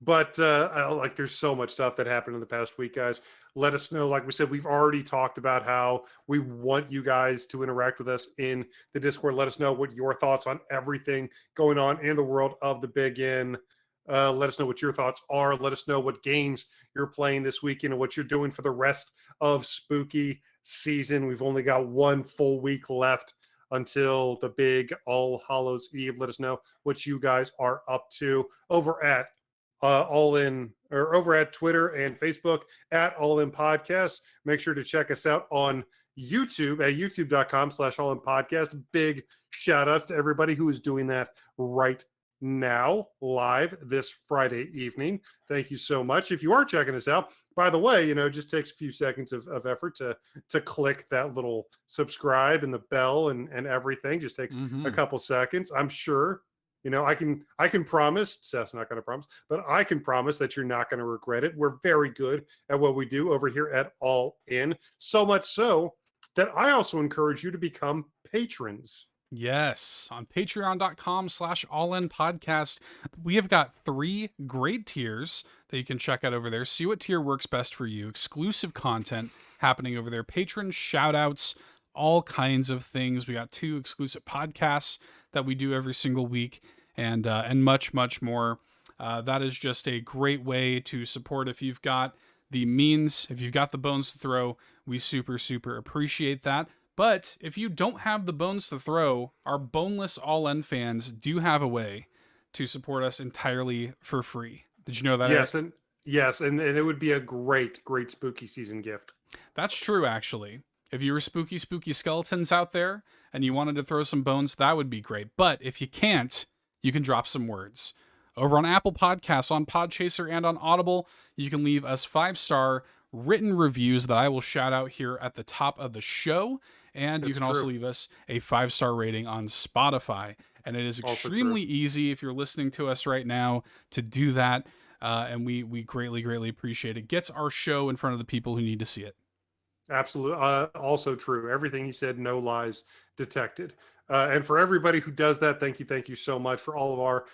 But there's so much stuff that happened in the past week, guys. Let us know. Like we said, we've already talked about how we want you guys to interact with us in the Discord. Let us know what your thoughts on everything going on in the world of the Big N. Let us know what your thoughts are. Let us know what games you're playing this weekend and what you're doing for the rest of spooky season. We've only got one full week left until the big All Hallows Eve. Let us know what you guys are up to over at over at Twitter and Facebook at All In Podcast. Make sure to check us out on YouTube at youtube.com/allinpodcast. Big shout outs to everybody who is doing that right now, live this Friday evening. Thank you so much. If you are checking us out, by the way, it just takes a few seconds of effort to click that little subscribe and the bell and everything. Just takes a couple seconds. I'm sure I can promise, Seth's not going to promise, but I can promise that you're not going to regret it. We're very good at what we do over here at All In. So much so that I also encourage you to become patrons. Yes, on patreon.com/allinpodcast, we have got 3 great tiers that you can check out over there. See what tier works best for you. Exclusive content happening over there. Patron shout outs, all kinds of things. We got 2 exclusive podcasts that we do every single week, and much, much more. That is just a great way to support if you've got the means, if you've got the bones to throw. We super, super appreciate that. But if you don't have the bones to throw, our boneless All-In fans do have a way to support us entirely for free. Did you know that? Yes, and it would be a great, great spooky season gift. That's true, actually. If you were spooky skeletons out there and you wanted to throw some bones, that would be great. But if you can't, you can drop some words. Over on Apple Podcasts, on Podchaser, and on Audible, you can leave us 5-star written reviews that I will shout out here at the top of the show. And you can also leave us a 5-star rating on Spotify. And it is extremely easy if you're listening to us right now to do that. And we greatly, greatly appreciate it. Gets our show in front of the people who need to see it. Absolutely. Also true. Everything he said, no lies detected. And for everybody who does that, thank you so much for all of our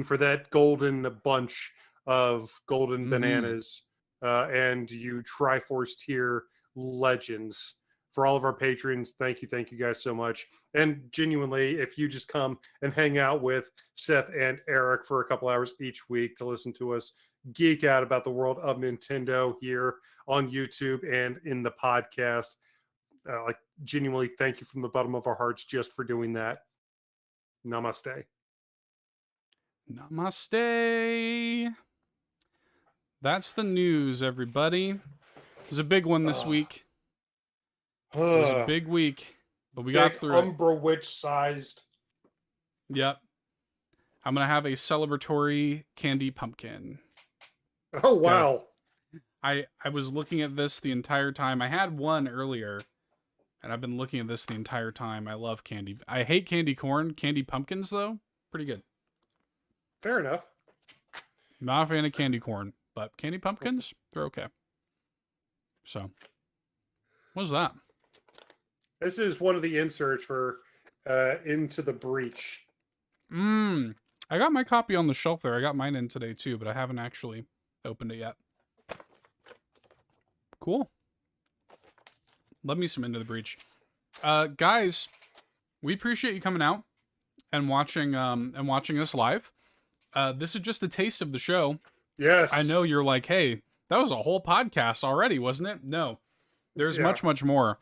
for that golden bunch of golden bananas. And you Triforce tier legends. For all of our patrons, thank you guys so much. And genuinely, if you just come and hang out with Seth and Eric for a couple hours each week to listen to us geek out about the world of Nintendo here on YouTube and in the podcast, genuinely thank you from the bottom of our hearts just for doing that. Namaste. Namaste. That's the news, everybody. It was a big one this week. It was a big week, but we got through Umbra Witch sized. Yep. I'm going to have a celebratory candy pumpkin. Oh, wow. I was looking at this the entire time. I had one earlier, and I've been looking at this the entire time. I love candy. I hate candy corn. Candy pumpkins, though, pretty good. Fair enough. Not a fan of candy corn, but candy pumpkins, they're okay. So, what was that? This is one of the inserts for Into the Breach. I got my copy on the shelf there. I got mine in today too, but I haven't actually opened it yet. Cool. Love me some Into the Breach. Guys, we appreciate you coming out and watching us live. This is just a taste of the show. Yes. I know you're like, hey, that was a whole podcast already, wasn't it? No. There's much, much more.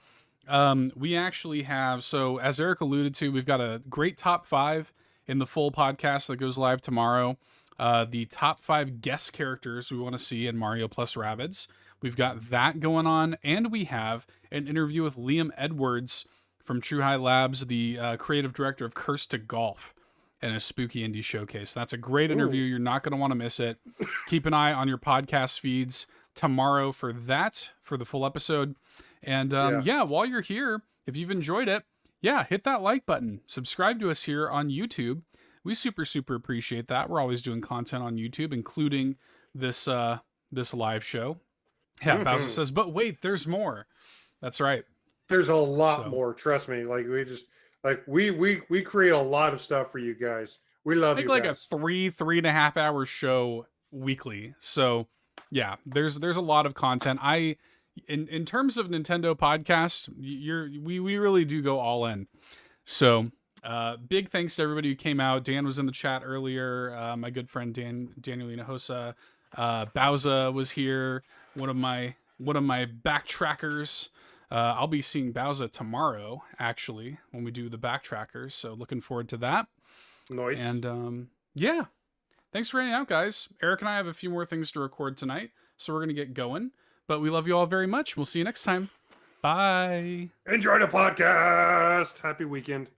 We actually have, so as Eric alluded to, we've got a great top 5 in the full podcast that goes live tomorrow. The top 5 guest characters we want to see in Mario plus Rabbids. We've got that going on, and we have an interview with Liam Edwards from True High Labs, the creative director of Curse to Golf, and a spooky indie showcase. That's a great interview. You're not going to want to miss it. Keep an eye on your podcast feeds tomorrow for that, for the full episode. And while you're here, if you've enjoyed it, hit that like button. Subscribe to us here on YouTube. We super, super appreciate that. We're always doing content on YouTube, including this live show. Yeah, Bowser says, but wait, there's more. That's right. There's a lot more. Trust me. Like we create a lot of stuff for you guys. We love you guys. Like a 3.5 hour show weekly. So yeah, there's a lot of content. In terms of Nintendo podcast, we really do go all in. So big thanks to everybody who came out. Dan was in the chat earlier. My good friend Daniel Hinojosa. Bowser was here. One of my backtrackers. I'll be seeing Bowser tomorrow, actually, when we do the backtrackers. So looking forward to that. Nice. And thanks for hanging out, guys. Eric and I have a few more things to record tonight, so we're gonna get going. But we love you all very much. We'll see you next time. Bye. Enjoy the podcast. Happy weekend.